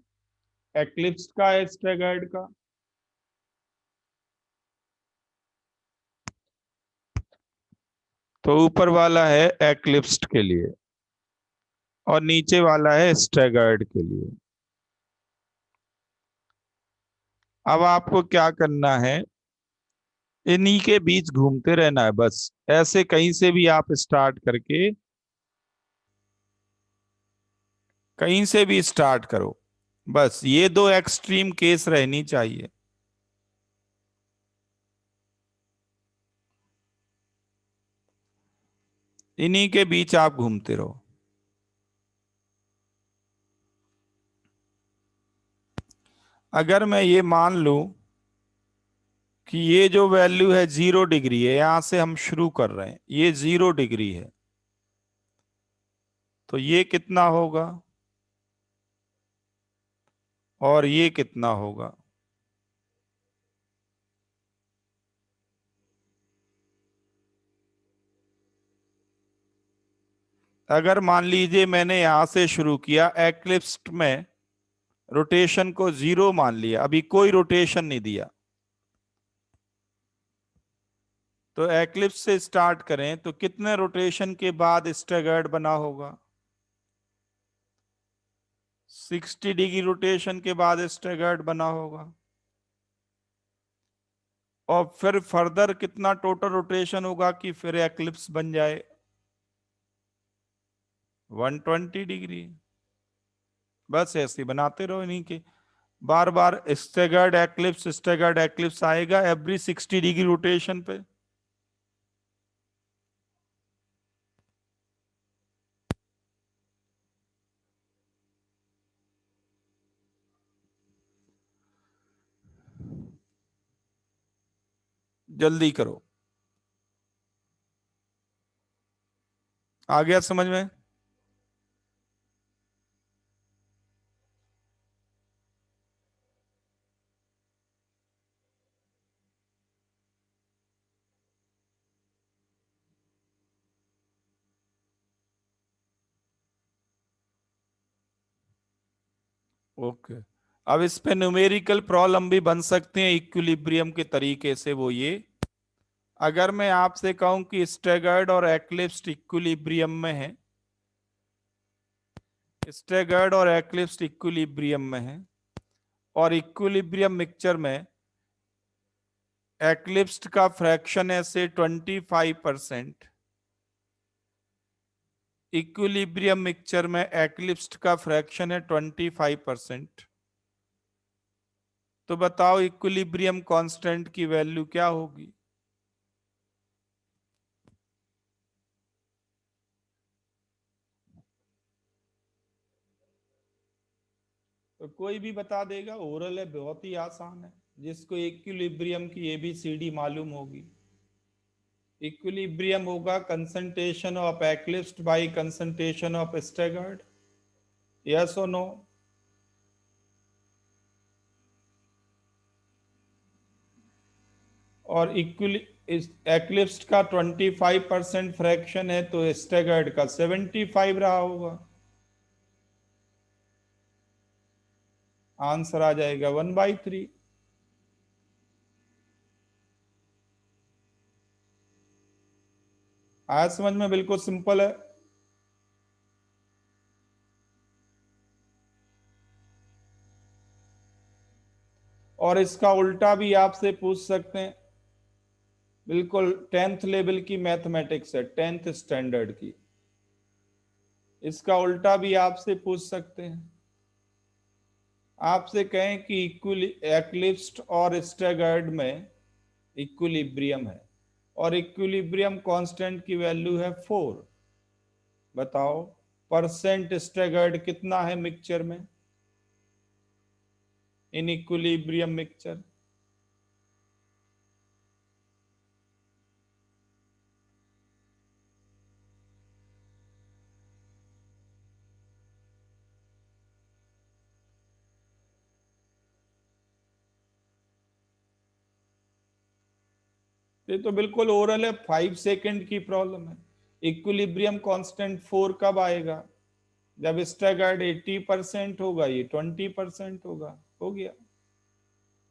एक्लिप्स का है, स्टैगर्ड का। तो ऊपर वाला है एक्लिप्स्ड के लिए और नीचे वाला है स्टैगर्ड के लिए। अब आपको क्या करना है, इन्हीं के बीच घूमते रहना है बस। ऐसे कहीं से भी आप स्टार्ट करके, कहीं से भी स्टार्ट करो, बस ये दो एक्सट्रीम केस रहनी चाहिए। इन्हीं के बीच आप घूमते रहो। अगर मैं ये मान लूं कि ये जो वैल्यू है 0 डिग्री है, यहां से हम शुरू कर रहे हैं, ये 0 डिग्री है, तो ये कितना होगा और ये कितना होगा। अगर मान लीजिए मैंने यहां से शुरू किया, एक्लिप्स में रोटेशन को 0 मान लिया, अभी कोई रोटेशन नहीं दिया, तो एक्लिप्स से स्टार्ट करें तो कितने रोटेशन के बाद स्टैगर्ड बना होगा, 60 डिग्री रोटेशन के बाद स्टैगर्ड बना होगा। और फिर फर्दर कितना टोटल रोटेशन होगा कि फिर एक्लिप्स बन जाए, 120 डिग्री। बस ऐसे ही बनाते रहो इन्हीं के, बार बार स्टैगर्ड एक्लिप्स आएगा एवरी 60 डिग्री रोटेशन पे। जल्दी करो। आ गया समझ में। ओके। अब इस पे न्यूमेरिकल प्रॉब्लम भी बन सकते हैं इक्विलिब्रियम के तरीके से। वो ये, अगर मैं आपसे कहूं कि स्टैगर्ड और एक्लिप्स्ड इक्विलिब्रियम में है, स्टैगर्ड और एक्लिप्स्ड इक्विलिब्रियम में है, और इक्विलिब्रियम मिक्सचर में एक्लिप्स्ड का फ्रैक्शन है से 25%, इक्विलिब्रियम मिक्सचर में एक्लिप्स्ड का फ्रैक्शन है 25%, तो बताओ इक्विलिब्रियम कांस्टेंट की वैल्यू क्या होगी। तो कोई भी बता देगा, ओरल है, बहुत ही आसान है, जिसको इक्विलिब्रियम की एबीसीडी मालूम होगी। इक्विलिब्रियम होगा concentration of eclipsed by concentration of staggered, yes और नो? और एक्लिप्स्ड का 25% फ्रैक्शन है तो स्टैगर्ड का 75 रहा होगा। आंसर आ जाएगा 1/3। आया समझ में? बिल्कुल सिंपल है। और इसका उल्टा भी आपसे पूछ सकते हैं, बिल्कुल 10th लेवल की मैथमेटिक्स है, 10th स्टैंडर्ड की। इसका उल्टा भी आपसे पूछ सकते हैं, आपसे कहें कि एक्लिप्स्ड और स्टैगर्ड में इक्विलिब्रियम है और इक्विलिब्रियम कांस्टेंट की वैल्यू है 4। बताओ परसेंट स्टैगर्ड कितना है मिक्सचर में, इन इक्विलिब्रियम मिक्सचर? ये तो बिल्कुल ओरल है, 5 सेकंड की प्रॉब्लम है। इक्विलिब्रियम कांस्टेंट 4 कब आएगा? जब स्टैगर्ड 80% होगा, ये 20% होगा। हो गया,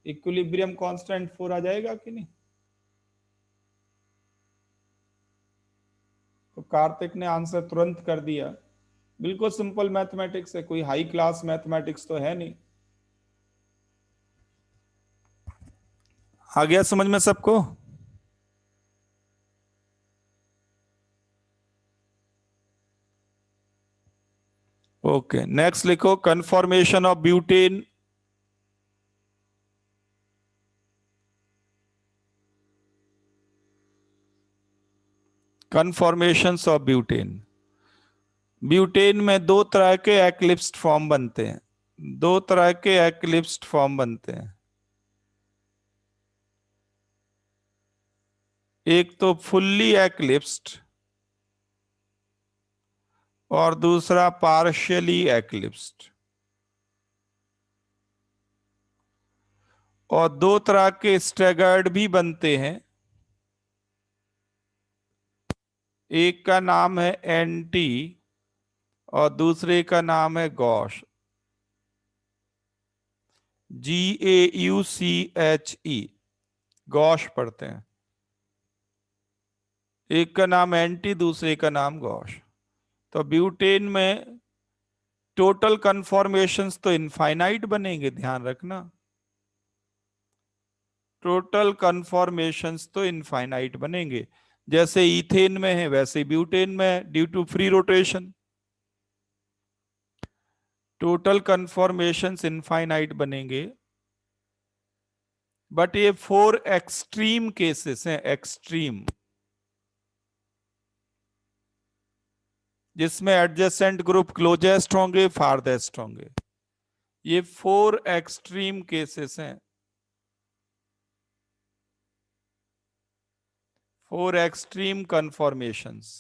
इक्विलिब्रियम कांस्टेंट 4 आ जाएगा कि नहीं? तो कार्तिक ने आंसर तुरंत कर दिया। बिल्कुल सिंपल मैथमेटिक्स है, कोई हाई क्लास मैथमेटिक्स तो है नहीं। आ गया समझ में सबको? ओके, नेक्स्ट लिखो conformation of butane. Conformations of butane. Butane में दो तरह के एक्लिप्स्ड फॉर्म बनते हैं, दो तरह के एक्लिप्स्ड फॉर्म बनते हैं। एक तो फुल्ली एक्लिप्स्ड और दूसरा पार्शियली एक्लिप्स्ड। और दो तरह के स्टैगर्ड भी बनते हैं, एक का नाम है एंटी और दूसरे का नाम है गॉश। GAUCHE, गॉश पढ़ते हैं। एक का नाम एंटी, दूसरे का नाम गॉश। तो ब्यूटेन में टोटल कन्फॉर्मेशंस तो इनफाइनाइट बनेंगे, ध्यान रखना। टोटल कन्फॉर्मेशंस तो इनफाइनाइट बनेंगे, जैसे इथेन में है वैसे ब्यूटेन में है, due to free rotation. Total conformations infinite बनेंगे। बट ये 4 एक्सट्रीम केसेस हैं, एक्सट्रीम, जिसमें एडजेसेंट ग्रुप क्लोजेस्ट होंगे, फारदेस्ट होंगे। ये 4 एक्सट्रीम केसेस हैं, 4 एक्सट्रीम कन्फॉर्मेशंस।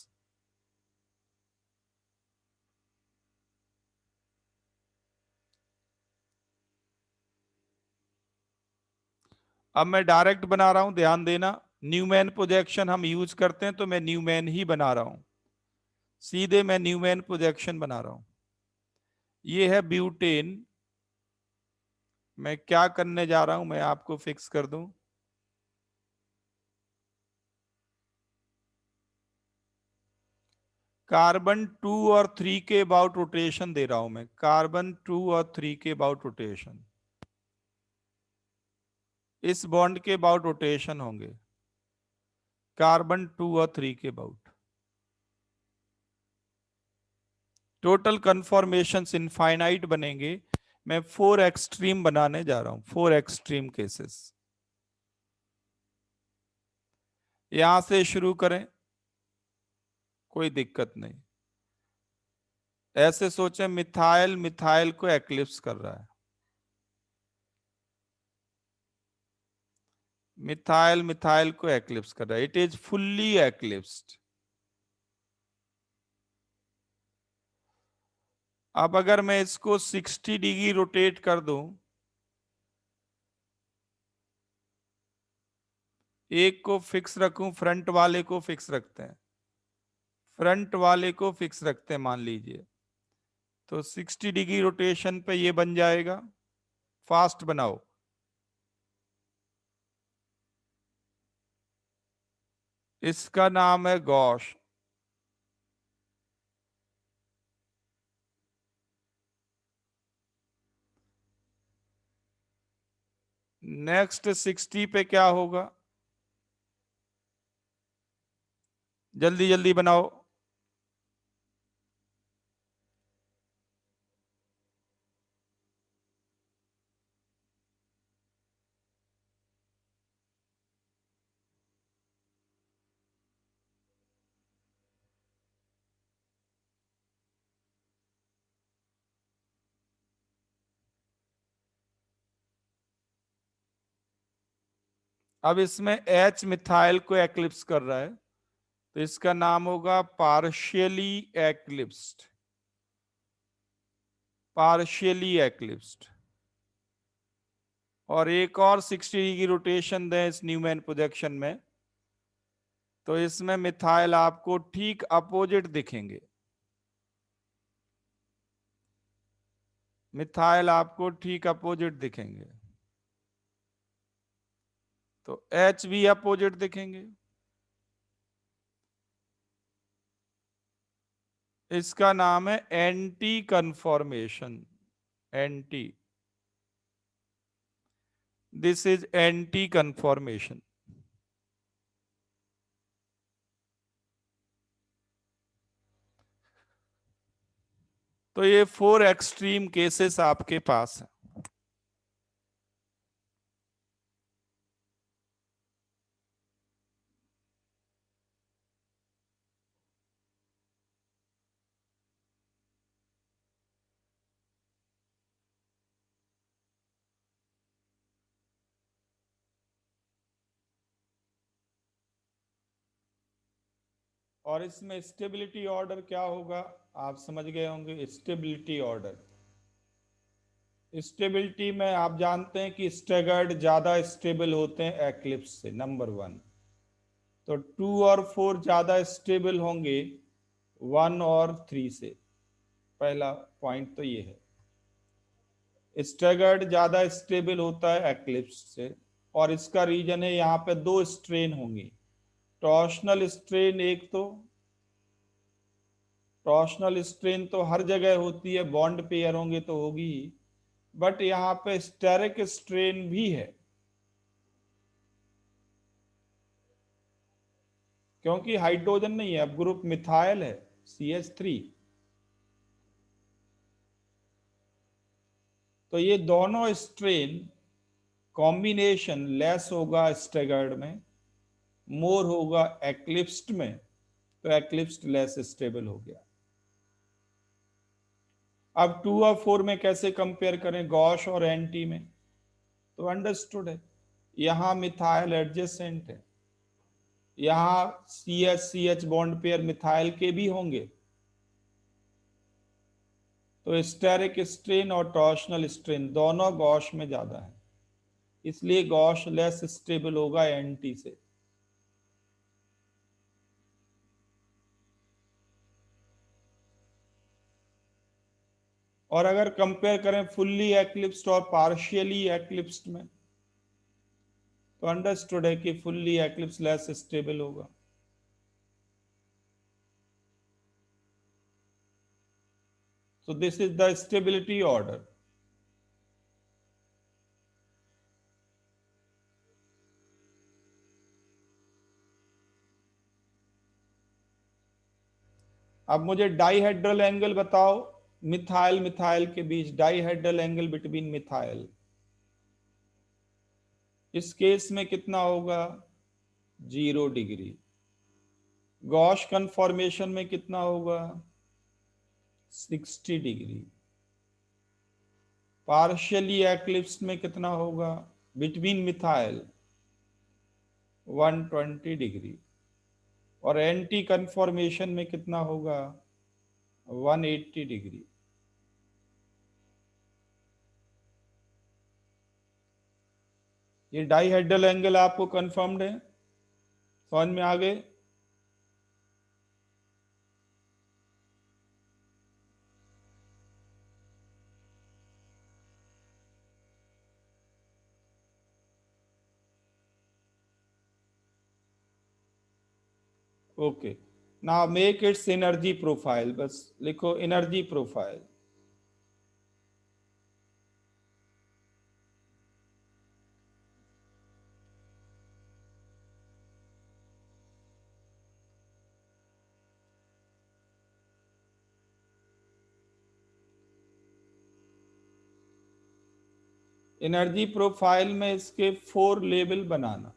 अब मैं डायरेक्ट बना रहा हूं, ध्यान देना। न्यूमैन प्रोजेक्शन हम यूज करते हैं, तो मैं न्यूमैन ही बना रहा हूं, सीधे मैं न्यूमैन प्रोजेक्शन बना रहा हूं। ये है ब्यूटेन। मैं क्या करने जा रहा हूं, मैं आपको फिक्स कर दूं। कार्बन 2 और 3 के अबाउट रोटेशन दे रहा हूं मैं, कार्बन 2 और 3 के अबाउट रोटेशन, इस बॉन्ड के अबाउट रोटेशन होंगे, कार्बन 2 और 3 के अबाउट। टोटल कन्फॉर्मेशंस इनफाइनाइट बनेंगे। मैं 4 एक्सट्रीम बनाने जा रहा हूं, 4 एक्सट्रीम केसेस। यहां से शुरू करें, कोई दिक्कत नहीं। ऐसे सोचें मिथाइल मिथाइल को एक्लिप्स कर रहा है, मिथाइल मिथाइल को एक्लिप्स कर रहा है, इट इज फुल्ली एक्लिप्स्ड। अब अगर मैं इसको 60 डिग्री रोटेट कर दूं, एक को फिक्स रखूं, फ्रंट वाले को फिक्स रखते हैं, फ्रंट वाले को फिक्स रखते हैं मान लीजिए, तो 60 डिग्री रोटेशन पे ये बन जाएगा। फास्ट बनाओ। इसका नाम है गॉश। नेक्स्ट 60 पे क्या होगा, जल्दी जल्दी बनाओ। अब इसमें H मिथाइल को एक्लिप्स कर रहा है, तो इसका नाम होगा पार्शियली एक्लिप्स्ड। पार्शियली एक्लिप्स्ड। और एक और 60 डिग्री रोटेशन दें इस न्यूमैन प्रोजेक्शन में, तो इसमें मिथाइल आपको ठीक अपोजिट दिखेंगे। मिथाइल आपको ठीक अपोजिट दिखेंगे, तो H भी अपोजिट दिखेंगे। इसका नाम है anti conformation. Anti, this is anti conformation. तो ये 4 एक्सट्रीम केसेस आपके पास हैं। और इसमें स्टेबिलिटी ऑर्डर क्या होगा, आप समझ गए होंगे। स्टेबिलिटी ऑर्डर, स्टेबिलिटी में आप जानते हैं कि स्टेगर्ड ज्यादा स्टेबल होते हैं एक्लिप्स से, नंबर 1। तो 2 और 4 ज्यादा स्टेबल होंगे 1 और 3 से। पहला पॉइंट तो ये है, स्टेगर्ड ज्यादा स्टेबल होता है एक्लिप्स से। और इसका रीजन है, यहाँ पे 2 स्ट्रेन होंगी। टॉर्शनल स्ट्रेन एक तो, टॉर्शनल स्ट्रेन तो हर जगह होती है, बॉन्ड पेयर होंगे तो होगी ही, बट यहाँ पे स्टेरिक स्ट्रेन भी है, क्योंकि हाइड्रोजन नहीं है, अब ग्रुप मिथाइल है, CH3। तो ये दोनों स्ट्रेन कॉम्बिनेशन लेस होगा स्टेगर्ड में, मोर होगा एक्लिप्स्ड में, तो एक्लिप्स्ड लेस स्टेबल हो गया। अब 2 और 4 में कैसे कंपेयर करें, गॉश और एंटी में, तो अंडरस्टूड है। यहां मिथाइल एडजेसेंट है, यहां CH बॉन्ड पेयर मिथाइल के भी होंगे, तो स्टेरिक स्ट्रेन और टॉर्शनल स्ट्रेन दोनों गॉश में ज्यादा है, इसलिए गॉश लेस स्टेबल होगा एंटी से। और अगर कंपेयर करें फुल्ली एक्लिप्स्ड और पार्शियली एक्लिप्स्ड में, तो अंडरस्टूड है कि फुल्ली एक्लिप्स लेस स्टेबल होगा। So this is the stability order. अब मुझे डाइहेड्रल एंगल बताओ मिथाइल मिथाइल के बीच, डाइहेड्रल एंगल बिटवीन मिथाइल, इस केस में कितना होगा, 0 डिग्री। गॉश कन्फॉर्मेशन में कितना होगा, 60 डिग्री। पार्शियली एक्लिप्स में कितना होगा बिटवीन मिथाइल, 120 डिग्री, और एंटी कन्फॉर्मेशन में कितना होगा? 180 डिग्री। ये डाइहेड्रल एंगल आपको कंफर्म्ड है? समझ में आ गए? Okay, now make it's energy profile. बस लिखो एनर्जी प्रोफाइल। एनर्जी प्रोफाइल में इसके 4 लेवल बनाना।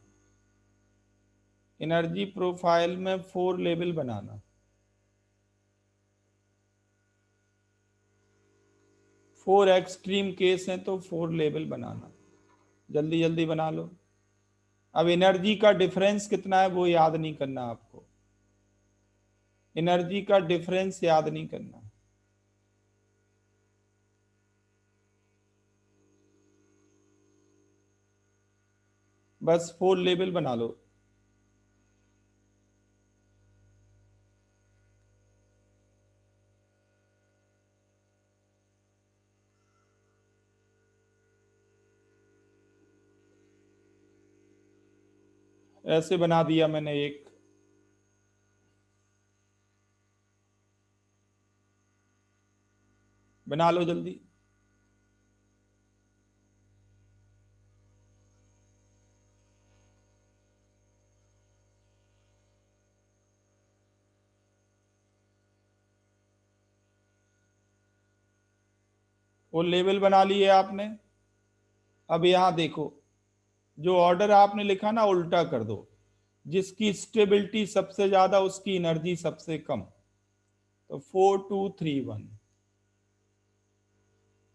एनर्जी प्रोफाइल में 4 लेवल बनाना। 4 एक्सट्रीम केस हैं तो 4 लेवल बनाना। जल्दी जल्दी बना लो। अब एनर्जी का डिफरेंस कितना है वो याद नहीं करना आपको। एनर्जी का डिफरेंस याद नहीं करना। बस 4 लेवल बना लो। ऐसे बना दिया मैंने एक। बना लो जल्दी। वो लेवल बना लिए आपने। अब यहां देखो, जो ऑर्डर आपने लिखा ना उल्टा कर दो। जिसकी स्टेबिलिटी सबसे ज्यादा उसकी एनर्जी सबसे कम। तो 4231।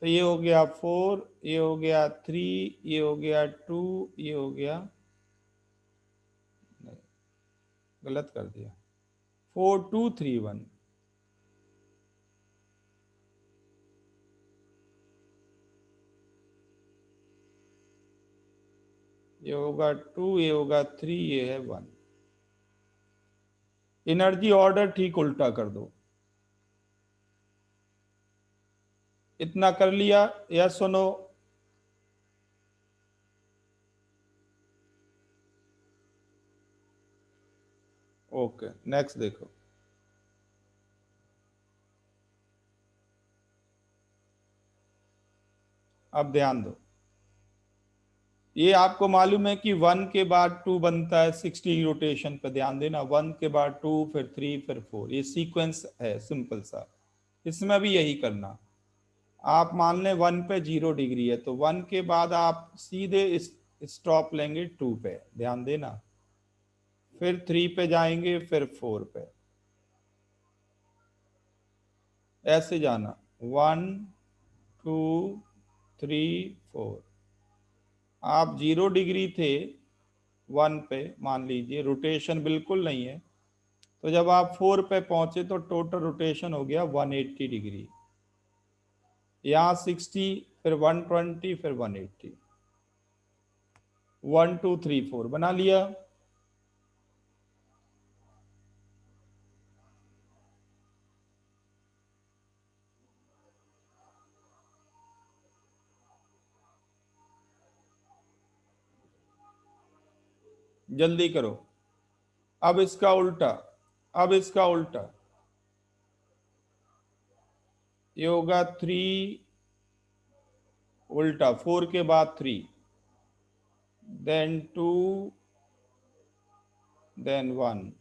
तो ये हो गया 4, ये हो गया 3, ये हो गया 2, ये हो गया, नहीं, गलत कर दिया। 4231। ये होगा 2, ये होगा 3, ये है 1। एनर्जी ऑर्डर ठीक उल्टा कर दो। इतना कर लिया या सुनो? ओके, नेक्स्ट देखो। अब ध्यान दो। ये आपको मालूम है कि 1 के बाद 2 बनता है 60 रोटेशन पे। ध्यान देना, 1 के बाद 2, फिर 3, फिर 4। ये सीक्वेंस है सिंपल सा। इसमें भी यही करना। आप मान लें 1 पे 0 डिग्री है तो 1 के बाद आप सीधे स्टॉप लेंगे 2 पे। ध्यान देना। फिर 3 पे जाएंगे, फिर 4 पे। ऐसे जाना। 1, 2, 3, 4। आप 0 डिग्री थे 1 पे, मान लीजिए रोटेशन बिल्कुल नहीं है। तो जब आप 4 पे पहुंचे तो टोटल रोटेशन हो गया 180 डिग्री। यहाँ 60, फिर 120, फिर 180। 1, 2, 3, 4 बना लिया। जल्दी करो। अब इसका उल्टा। अब इसका उल्टा। ये होगा 3, उल्टा 4 के बाद 3, देन 2, देन 1।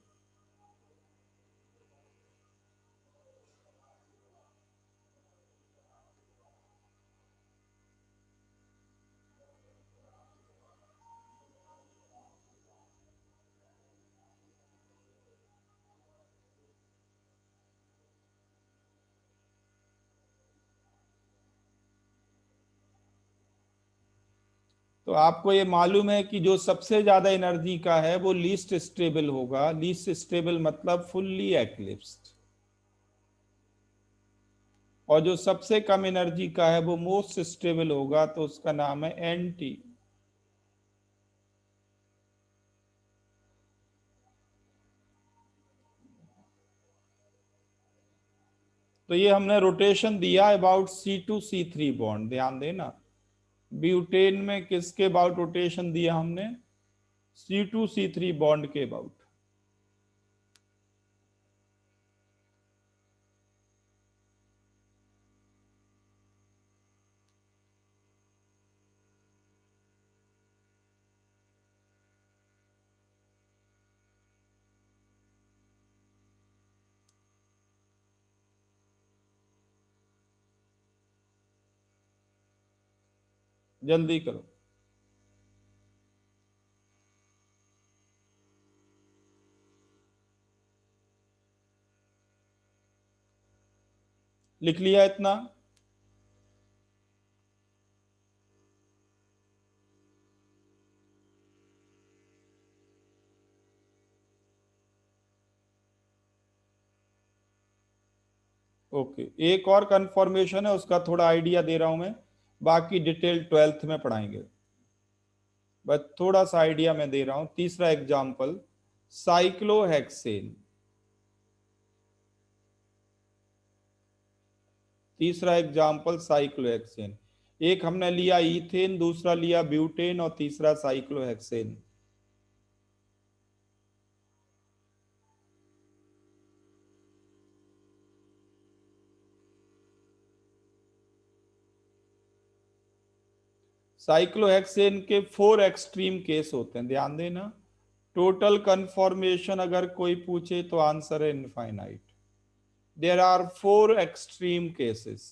तो आपको ये मालूम है कि जो सबसे ज्यादा एनर्जी का है वो लीस्ट स्टेबल होगा। लीस्ट स्टेबल मतलब फुल्ली एक्लिप्स्ड। और जो सबसे कम एनर्जी का है वो मोस्ट स्टेबल होगा, तो उसका नाम है एनटी। तो ये हमने रोटेशन दिया अबाउट C2C3 बॉन्ड, ध्यान देना। ब्यूटेन में किसके अबाउट रोटेशन दिया हमने? C2C3 बॉन्ड के अबाउट। जल्दी करो। लिख लिया इतना? ओके, एक और कंफर्मेशन है, उसका थोड़ा आइडिया दे रहा हूं मैं, बाकी डिटेल 12th में पढ़ाएंगे। बस थोड़ा सा आइडिया मैं दे रहा हूं। तीसरा एग्जाम्पल, साइक्लोहेक्सेन। तीसरा एग्जाम्पल साइक्लोहेक्सेन। एक हमने लिया इथेन, दूसरा लिया ब्यूटेन और तीसरा साइक्लोहेक्सेन। साइक्लोहेक्सेन के 4 एक्सट्रीम केस होते हैं, ध्यान देना। टोटल कंफॉर्मेशन अगर कोई पूछे तो आंसर है infinite. There are 4 extreme cases,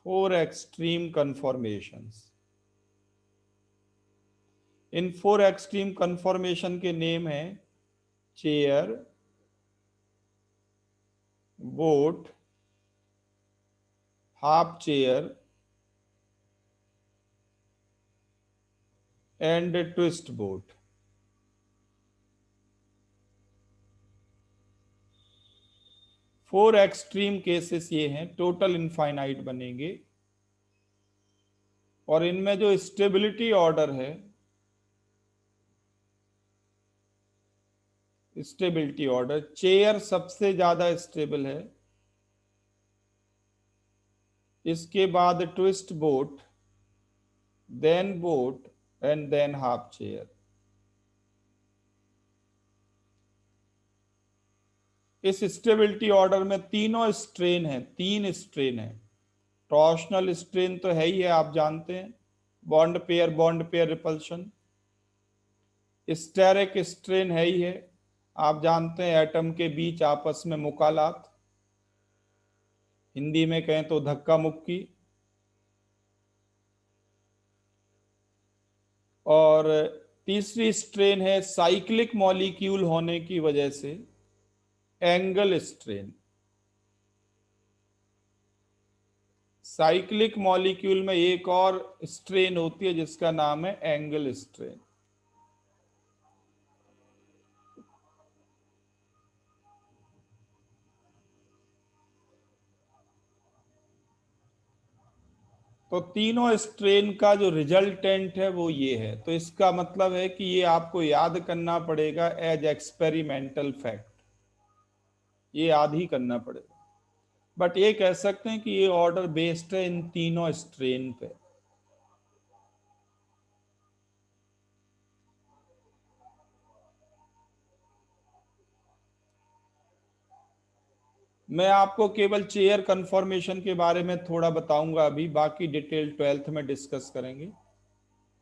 4 extreme conformations. इन 4 एक्सट्रीम कंफॉर्मेशन के नेम है chair, boat, half chair and twist boat. Four extreme cases ये हैं, टोटल इनफाइनाइट बनेंगे। और इनमें जो स्टेबिलिटी ऑर्डर है, स्टेबिलिटी ऑर्डर, चेयर सबसे ज्यादा स्टेबल है, इसके बाद twist boat, then boat and then half chair. इस स्टेबिलिटी ऑर्डर में तीनों स्ट्रेन है, 3 स्ट्रेन है। टॉर्शनल स्ट्रेन तो है ही है, आप जानते हैं, bond pair repulsion. Steric strain है ही है, आप जानते हैं, एटम के बीच आपस में मुकालात, हिंदी में कहें तो धक्का मुक्की। और तीसरी स्ट्रेन है साइक्लिक मॉलिक्यूल होने की वजह से एंगल स्ट्रेन। साइक्लिक मॉलिक्यूल में एक और स्ट्रेन होती है जिसका नाम है एंगल स्ट्रेन। तो तीनों स्ट्रेन का जो रिजल्टेंट है वो ये है। तो इसका मतलब है कि ये आपको याद करना पड़ेगा एज एक्सपेरिमेंटल फैक्ट, ये याद ही करना पड़ेगा। बट ये कह सकते हैं कि ये ऑर्डर बेस्ड है इन तीनों स्ट्रेन पे। मैं आपको केवल चेयर कंफर्मेशन के बारे में थोड़ा बताऊंगा अभी, बाकी डिटेल 12th में डिस्कस करेंगे।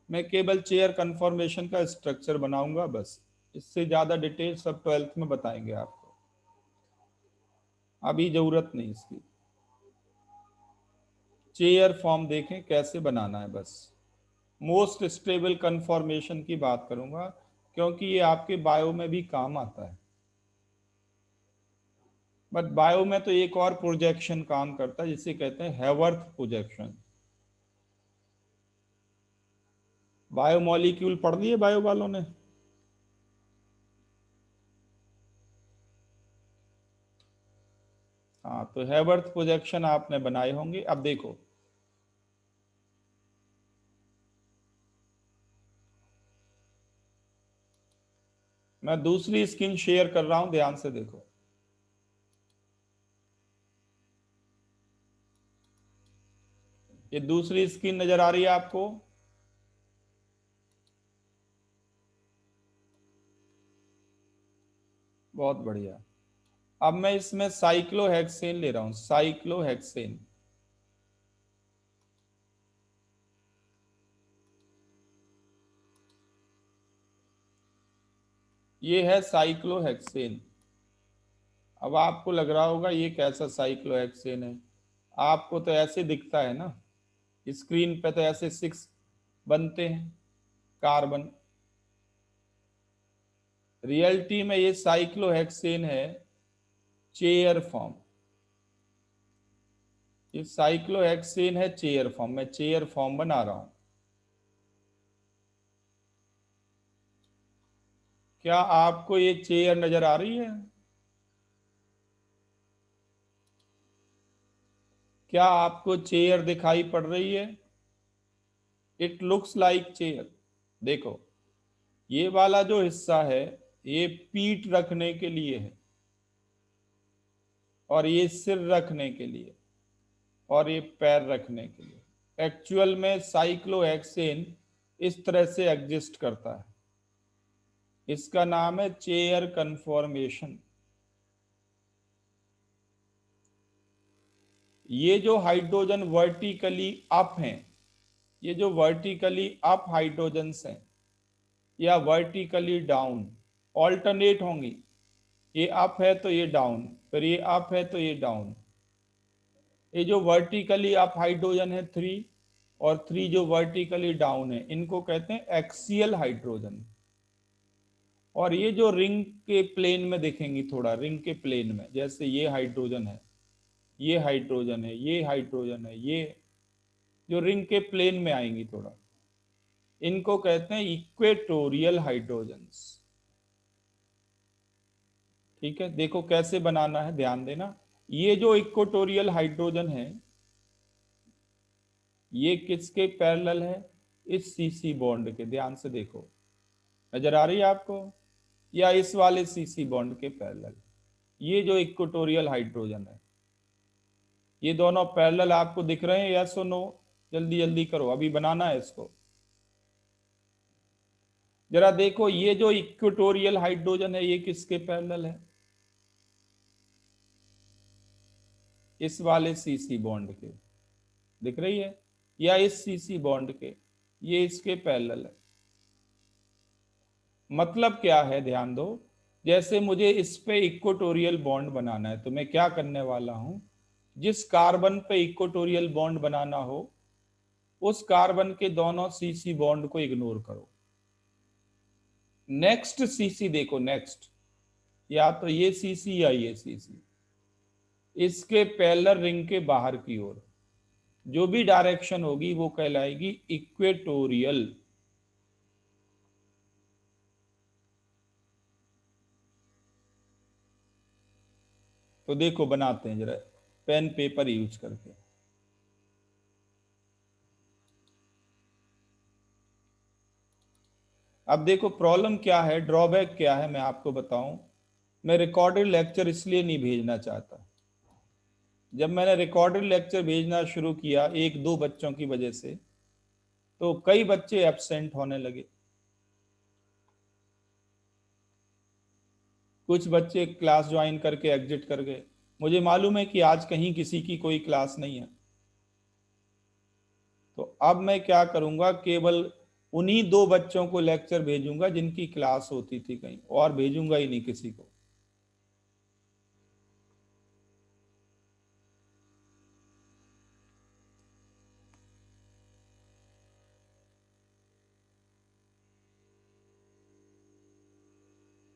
मैं केवल चेयर कंफर्मेशन का स्ट्रक्चर बनाऊंगा बस, इससे ज्यादा डिटेल सब 12th में बताएंगे आपको, अभी जरूरत नहीं इसकी। चेयर फॉर्म देखें कैसे बनाना है बस। मोस्ट स्टेबल कंफर्मेशन की बात करूंगा क्योंकि ये आपके बायो में भी काम आता है। बट बायो में तो एक और प्रोजेक्शन काम करता है जिसे कहते हैं हैवर्थ प्रोजेक्शन। बायोमोलिक्यूल पढ़ लिए बायो वालों ने? हाँ, तो हैवर्थ प्रोजेक्शन आपने बनाए होंगे। अब देखो, मैं दूसरी स्क्रीन शेयर कर रहा हूं, ध्यान से देखो। ये दूसरी स्क्रीन नजर आ रही है आपको? बहुत बढ़िया। अब मैं इसमें साइक्लोहेक्सेन ले रहा हूं, साइक्लोहेक्सेन। ये है साइक्लोहेक्सेन। अब आपको लग रहा होगा ये कैसा साइक्लोहेक्सेन है। आपको तो ऐसे दिखता है ना, स्क्रीन पे तो ऐसे 6 बनते हैं कार्बन। रियलिटी में ये साइक्लोहेक्सेन है चेयर फॉर्म। ये साइक्लोहेक्सेन है चेयर फॉर्म, मैं चेयर फॉर्म बना रहा हूं। क्या आपको ये चेयर नजर आ रही है? क्या आपको चेयर दिखाई पड़ रही है? It looks like chair. देखो, ये वाला जो हिस्सा है ये पीठ रखने के लिए है, और ये सिर रखने के लिए, और ये पैर रखने के लिए। एक्चुअल में साइक्लोहेक्सेन इस तरह से एग्जिस्ट करता है। इसका नाम है चेयर कन्फॉर्मेशन। ये जो हाइड्रोजन वर्टिकली अप हैं, ये जो वर्टिकली अप हाइड्रोजन्स हैं या वर्टिकली डाउन, ऑल्टरनेट होंगी। ये अप है तो ये डाउन, फिर ये अप है तो ये डाउन। ये जो वर्टिकली अप हाइड्रोजन है 3, और 3 जो वर्टिकली डाउन है, इनको कहते हैं एक्सियल हाइड्रोजन। और ये जो रिंग के प्लेन में दिखेंगी, थोड़ा रिंग के प्लेन में, जैसे ये हाइड्रोजन है, ये हाइड्रोजन है, ये हाइड्रोजन है, ये जो रिंग के प्लेन में आएंगी थोड़ा, इनको कहते हैं इक्वेटोरियल हाइड्रोजन्स। ठीक है, देखो कैसे बनाना है, ध्यान देना। ये जो इक्वेटोरियल हाइड्रोजन है, ये किसके पैरेलल है? इस सीसी बॉन्ड के। ध्यान से देखो, नजर आ रही है आपको? या इस वाले सीसी बॉन्ड के पैरेलल। ये जो इक्वेटोरियल हाइड्रोजन है, ये दोनों पैरेलल आपको दिख रहे हैं? यस और नो? जल्दी जल्दी करो, अभी बनाना है इसको। जरा देखो, ये जो इक्वेटोरियल हाइड्रोजन है ये किसके पैरेलल है? इस वाले सीसी बॉन्ड के। दिख रही है? या इस सीसी बॉन्ड के, ये इसके पैरेलल है। मतलब क्या है, ध्यान दो। जैसे मुझे इस पे इक्वेटोरियल बॉन्ड बनाना है, तो मैं क्या करने वाला हूं, जिस कार्बन पे इक्वेटोरियल बॉन्ड बनाना हो, उस कार्बन के दोनों सीसी बॉन्ड को इग्नोर करो। नेक्स्ट सीसी देखो, नेक्स्ट, या तो ये सीसी या ये सीसी, इसके पैरेलल रिंग के बाहर की ओर जो भी डायरेक्शन होगी वो कहलाएगी इक्वेटोरियल। तो देखो बनाते हैं जरा, पेन पेपर यूज करके। अब देखो प्रॉब्लम क्या है, ड्रॉबैक क्या है, मैं आपको बताऊं। मैं रिकॉर्डेड लेक्चर इसलिए नहीं भेजना चाहता। जब मैंने रिकॉर्डेड लेक्चर भेजना शुरू किया एक दो बच्चों की वजह से, तो कई बच्चे एब्सेंट होने लगे। कुछ बच्चे क्लास ज्वाइन करके एग्जिट कर गए। मुझे मालूम है कि आज कहीं किसी की कोई क्लास नहीं है। तो अब मैं क्या करूंगा, केवल उन्हीं दो बच्चों को लेक्चर भेजूंगा जिनकी क्लास होती थी कहीं, और भेजूंगा ही नहीं किसी को।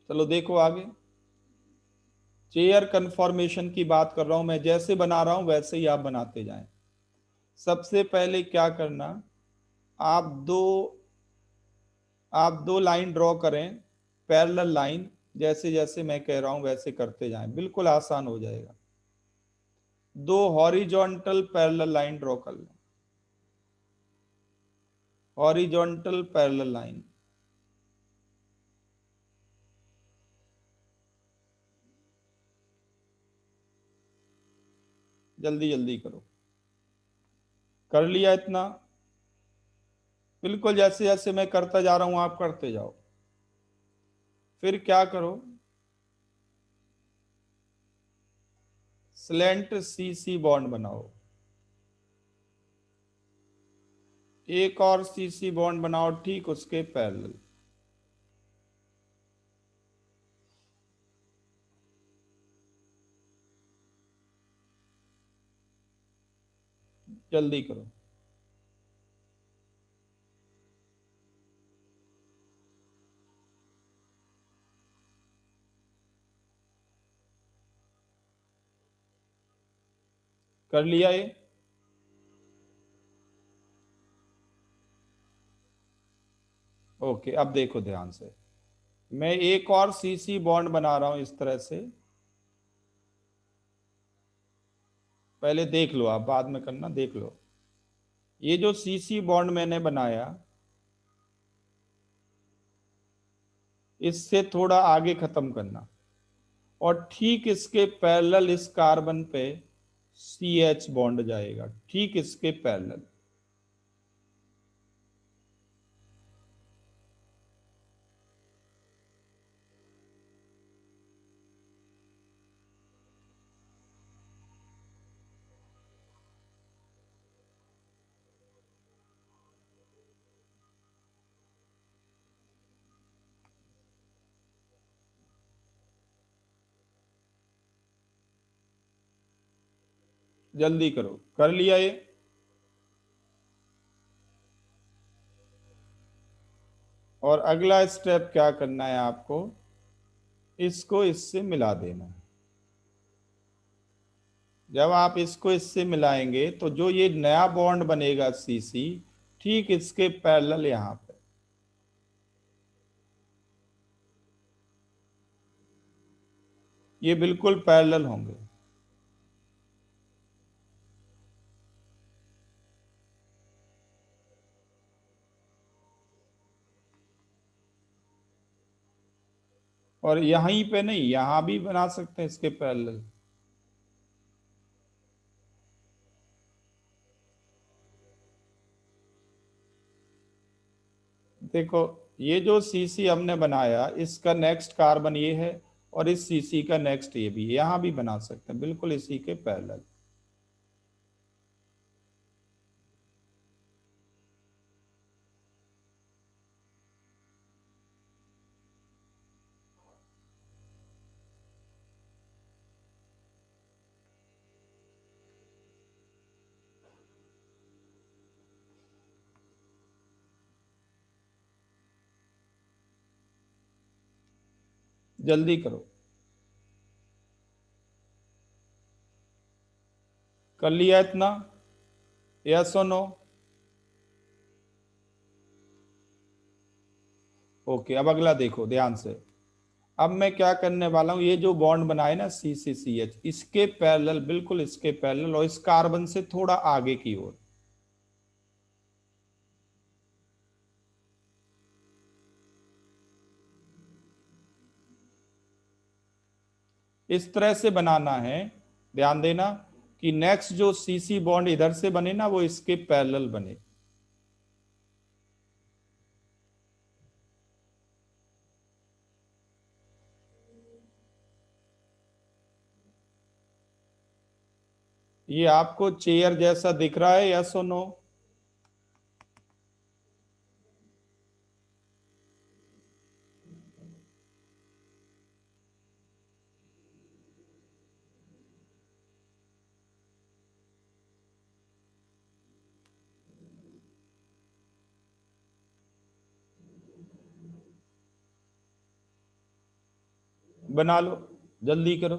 चलो देखो आगे, चेयर कन्फॉर्मेशन की बात कर रहा हूं मैं। जैसे बना रहा हूं वैसे ही आप बनाते जाएं। सबसे पहले क्या करना, आप दो आप 2 लाइन ड्रॉ करें, पैरेलल लाइन, जैसे जैसे मैं कह रहा हूं वैसे करते जाएं, बिल्कुल आसान हो जाएगा। 2 हॉरिजॉन्टल पैरेलल लाइन ड्रॉ कर लें, हॉरिजॉन्टल पैरेलल लाइन। जल्दी जल्दी करो। कर लिया इतना? बिल्कुल जैसे जैसे मैं करता जा रहा हूं आप करते जाओ। फिर क्या करो, स्लेंट सी सी बॉन्ड बनाओ, एक और सी सी बॉन्ड बनाओ ठीक उसके पैरेलल। जल्दी करो। कर लिया ये? ओके, अब देखो ध्यान से, मैं एक और सी सी बॉन्ड बना रहा हूं इस तरह से। पहले देख लो, आप बाद में करना, देख लो। ये जो सी सी बॉन्ड मैंने बनाया, इससे थोड़ा आगे खत्म करना, और ठीक इसके पैरेलल इस कार्बन पे सी एच बॉन्ड जाएगा, ठीक इसके पैरेलल। जल्दी करो। कर लिया ये? और अगला स्टेप क्या करना है आपको, इसको इससे मिला देना है। जब आप इसको इससे मिलाएंगे तो जो ये नया बॉन्ड बनेगा सी सी, ठीक इसके पैरेलल यहां पे, ये बिल्कुल पैरेलल होंगे। और यहीं पे नहीं, यहां भी बना सकते हैं इसके पैरेलल। देखो, ये जो सीसी हमने बनाया इसका नेक्स्ट कार्बन ये है, और इस सीसी का नेक्स्ट ये भी, यहां भी बना सकते हैं बिल्कुल इसी के पैरेलल। जल्दी करो। कर लिया इतना? यस और नो? ओके, अब अगला देखो ध्यान से। अब मैं क्या करने वाला हूं, ये जो बॉन्ड बनाए ना सी सी सी एच, इसके पैरेलल, बिल्कुल इसके पैरेलल, और इस कार्बन से थोड़ा आगे की ओर, इस तरह से बनाना है। ध्यान देना कि नेक्स्ट जो सी सी बॉन्ड इधर से बने ना, वो इसके पैरेलल बने। ये आपको चेयर जैसा दिख रहा है, यस और नो? बना लो, जल्दी करो।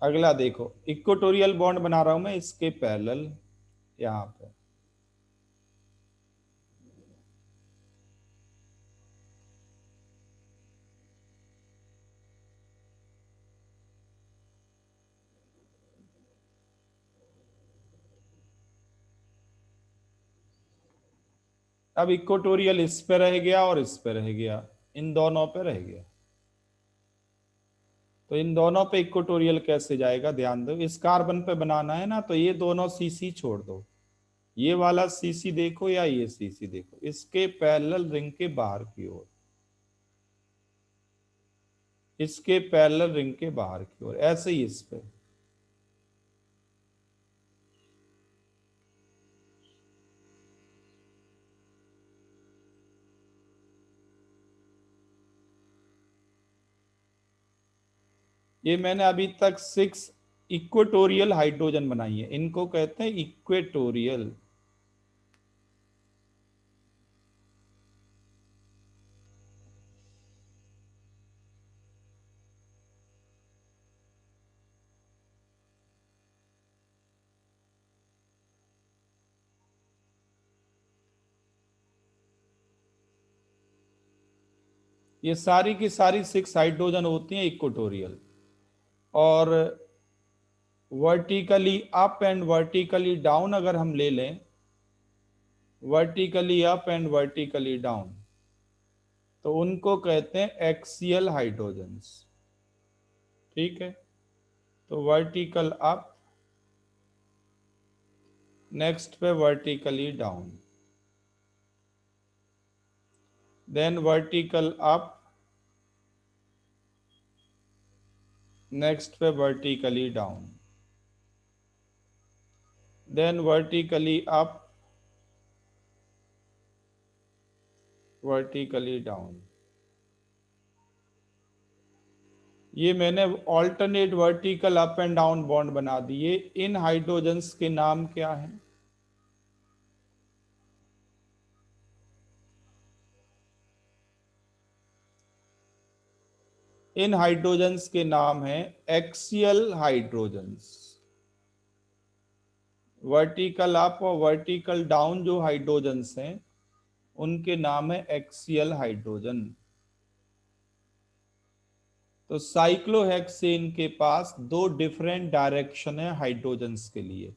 अगला देखो, इक्वेटोरियल बॉन्ड बना रहा हूं मैं इसके पैरेलल यहां पे। अब इक्वेटोरियल इस पे रह गया और इस पे रह गया, इन दोनों पे रह गया। तो इन दोनों पे इक्वेटोरियल कैसे जाएगा, ध्यान दो, इस कार्बन पे बनाना है ना, तो ये दोनों सीसी छोड़ दो, ये वाला सीसी देखो या ये सीसी देखो, इसके पैरेलल रिंग के बाहर की ओर, इसके पैरेलल रिंग के बाहर की ओर, ऐसे ही इस पे। ये मैंने अभी तक 6 इक्वेटोरियल हाइड्रोजन बनाई है, इनको कहते हैं इक्वेटोरियल। ये सारी की सारी 6 हाइड्रोजन होती हैं इक्वेटोरियल। और vertically up and vertically down अगर हम ले लें, vertically up and vertically down, तो उनको कहते हैं एक्सियल हाइड्रोजन्स। ठीक है, तो वर्टिकल अप, नेक्स्ट पे vertically down, then vertical up, next पे vertically down, then vertically up, vertically down. ये मैंने alternate vertical up and down bond बना दिए। इन हाइड्रोजन्स के नाम क्या हैं? इन हाइड्रोजन्स के नाम हैं एक्सियल हाइड्रोजन्स। वर्टिकल अप और वर्टिकल डाउन जो हाइड्रोजन्स हैं उनके नाम है एक्सियल हाइड्रोजन। तो साइक्लोहेक्सेन के पास 2 डिफरेंट डायरेक्शन है हाइड्रोजन्स के लिए,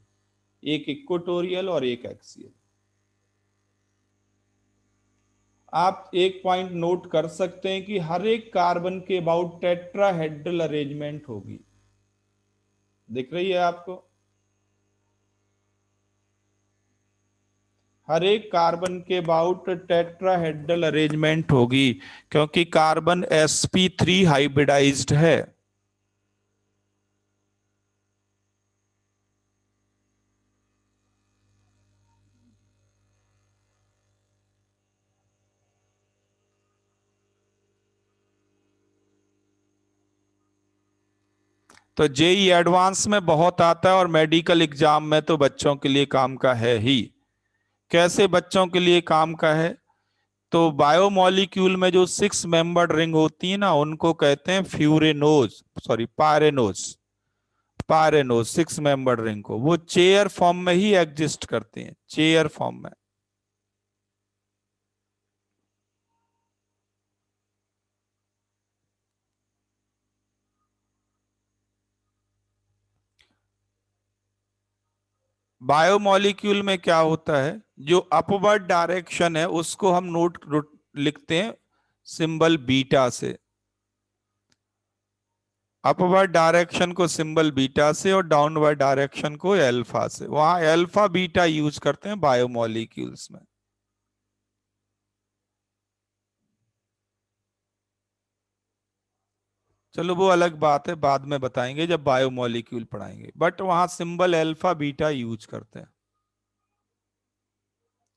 एक इक्वेटोरियल और एक एक्सियल। आप एक पॉइंट नोट कर सकते हैं कि हर एक कार्बन के अबाउट टेट्राहेड्रल अरेंजमेंट होगी, दिख रही है आपको? हर एक कार्बन के अबाउट टेट्राहेड्रल अरेंजमेंट होगी, क्योंकि कार्बन sp3 हाइब्रिडाइज्ड है। तो जेई एडवांस में बहुत आता है और मेडिकल एग्जाम में तो बच्चों के लिए काम का है ही। कैसे बच्चों के लिए काम का है? तो बायोमोलिक्यूल में जो 6 मेंबर्ड रिंग होती है ना, उनको कहते हैं furanose, sorry pyranose. Pyranose 6 membered ring को वो चेयर फॉर्म में ही एग्जिस्ट करते हैं, चेयर फॉर्म में। बायोमोलिक्यूल में क्या होता है, जो अपवर्ड डायरेक्शन है उसको हम लिखते हैं सिंबल बीटा से। अपवर्ड डायरेक्शन को सिंबल बीटा से और डाउनवर्ड डायरेक्शन को अल्फा से। वहां अल्फा बीटा यूज करते हैं बायोमोलिक्यूल्स में। चलो वो अलग बात है, बाद में बताएंगे जब बायोमोलिक्यूल पढ़ाएंगे, बट वहां सिंबल अल्फा बीटा यूज करते हैं।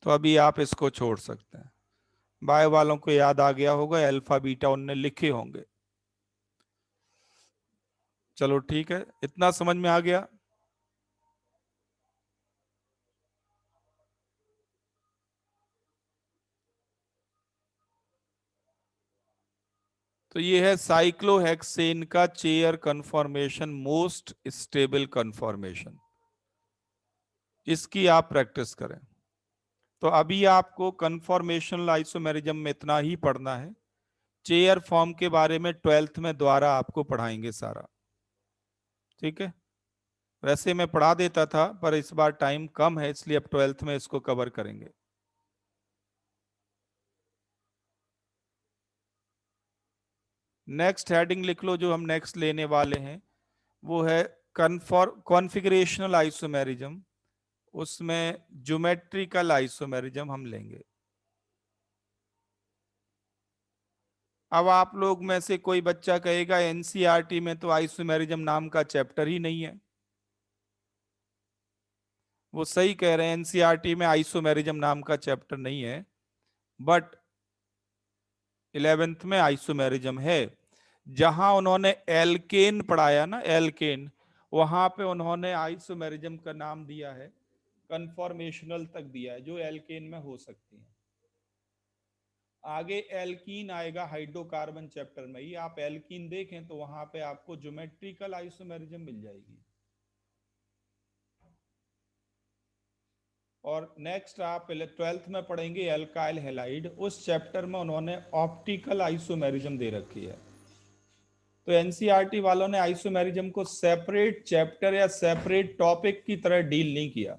तो अभी आप इसको छोड़ सकते हैं। बायो वालों को याद आ गया होगा, अल्फा बीटा उनने लिखे होंगे। चलो ठीक है, इतना समझ में आ गया। तो ये है साइक्लोहेक्सेन का chair conformation, most stable conformation. इसकी आप प्रैक्टिस करें। तो अभी आपको कन्फॉर्मेशनल आइसोमेरिज्म में इतना ही पढ़ना है। चेयर फॉर्म के बारे में 12th में द्वारा आपको पढ़ाएंगे सारा, ठीक है। वैसे मैं पढ़ा देता था पर इस बार टाइम कम है, इसलिए अब 12th में इसको कवर करेंगे। नेक्स्ट हेडिंग लिख लो जो हम नेक्स्ट लेने वाले हैं, वो है कॉन्फ़िगरेशनल आइसोमेरिज्म। उसमें ज्योमेट्रिकल आइसोमेरिज्म हम लेंगे। अब आप लोग में से कोई बच्चा कहेगा एनसीईआरटी में तो आइसोमेरिज्म नाम का चैप्टर ही नहीं है। वो सही कह रहे हैं, एनसीईआरटी में आइसोमेरिज्म नाम का चैप्टर नहीं है, बट 11th में आइसोमेरिज्म है। जहां उन्होंने एल्केन पढ़ाया ना, एल्केन, वहां पे उन्होंने आइसोमेरिज्म का नाम दिया है, कन्फॉर्मेशनल तक दिया है, जो एल्केन में हो सकती है। आगे एल्कीन आएगा हाइड्रोकार्बन चैप्टर में ही, आप एल्कीन देखें तो वहां पे आपको ज्योमेट्रिकल आइसोमेरिज्म मिल जाएगी। और नेक्स्ट आप 12th में पढ़ेंगे एल्काइल हैलाइड। उस चैप्टर में उन्होंने ऑप्टिकल आइसोमेरिज्म दे रखी है। तो एनसीईआरटी वालों ने आइसोमेरिज्म को सेपरेट चैप्टर या सेपरेट टॉपिक की तरह डील नहीं किया।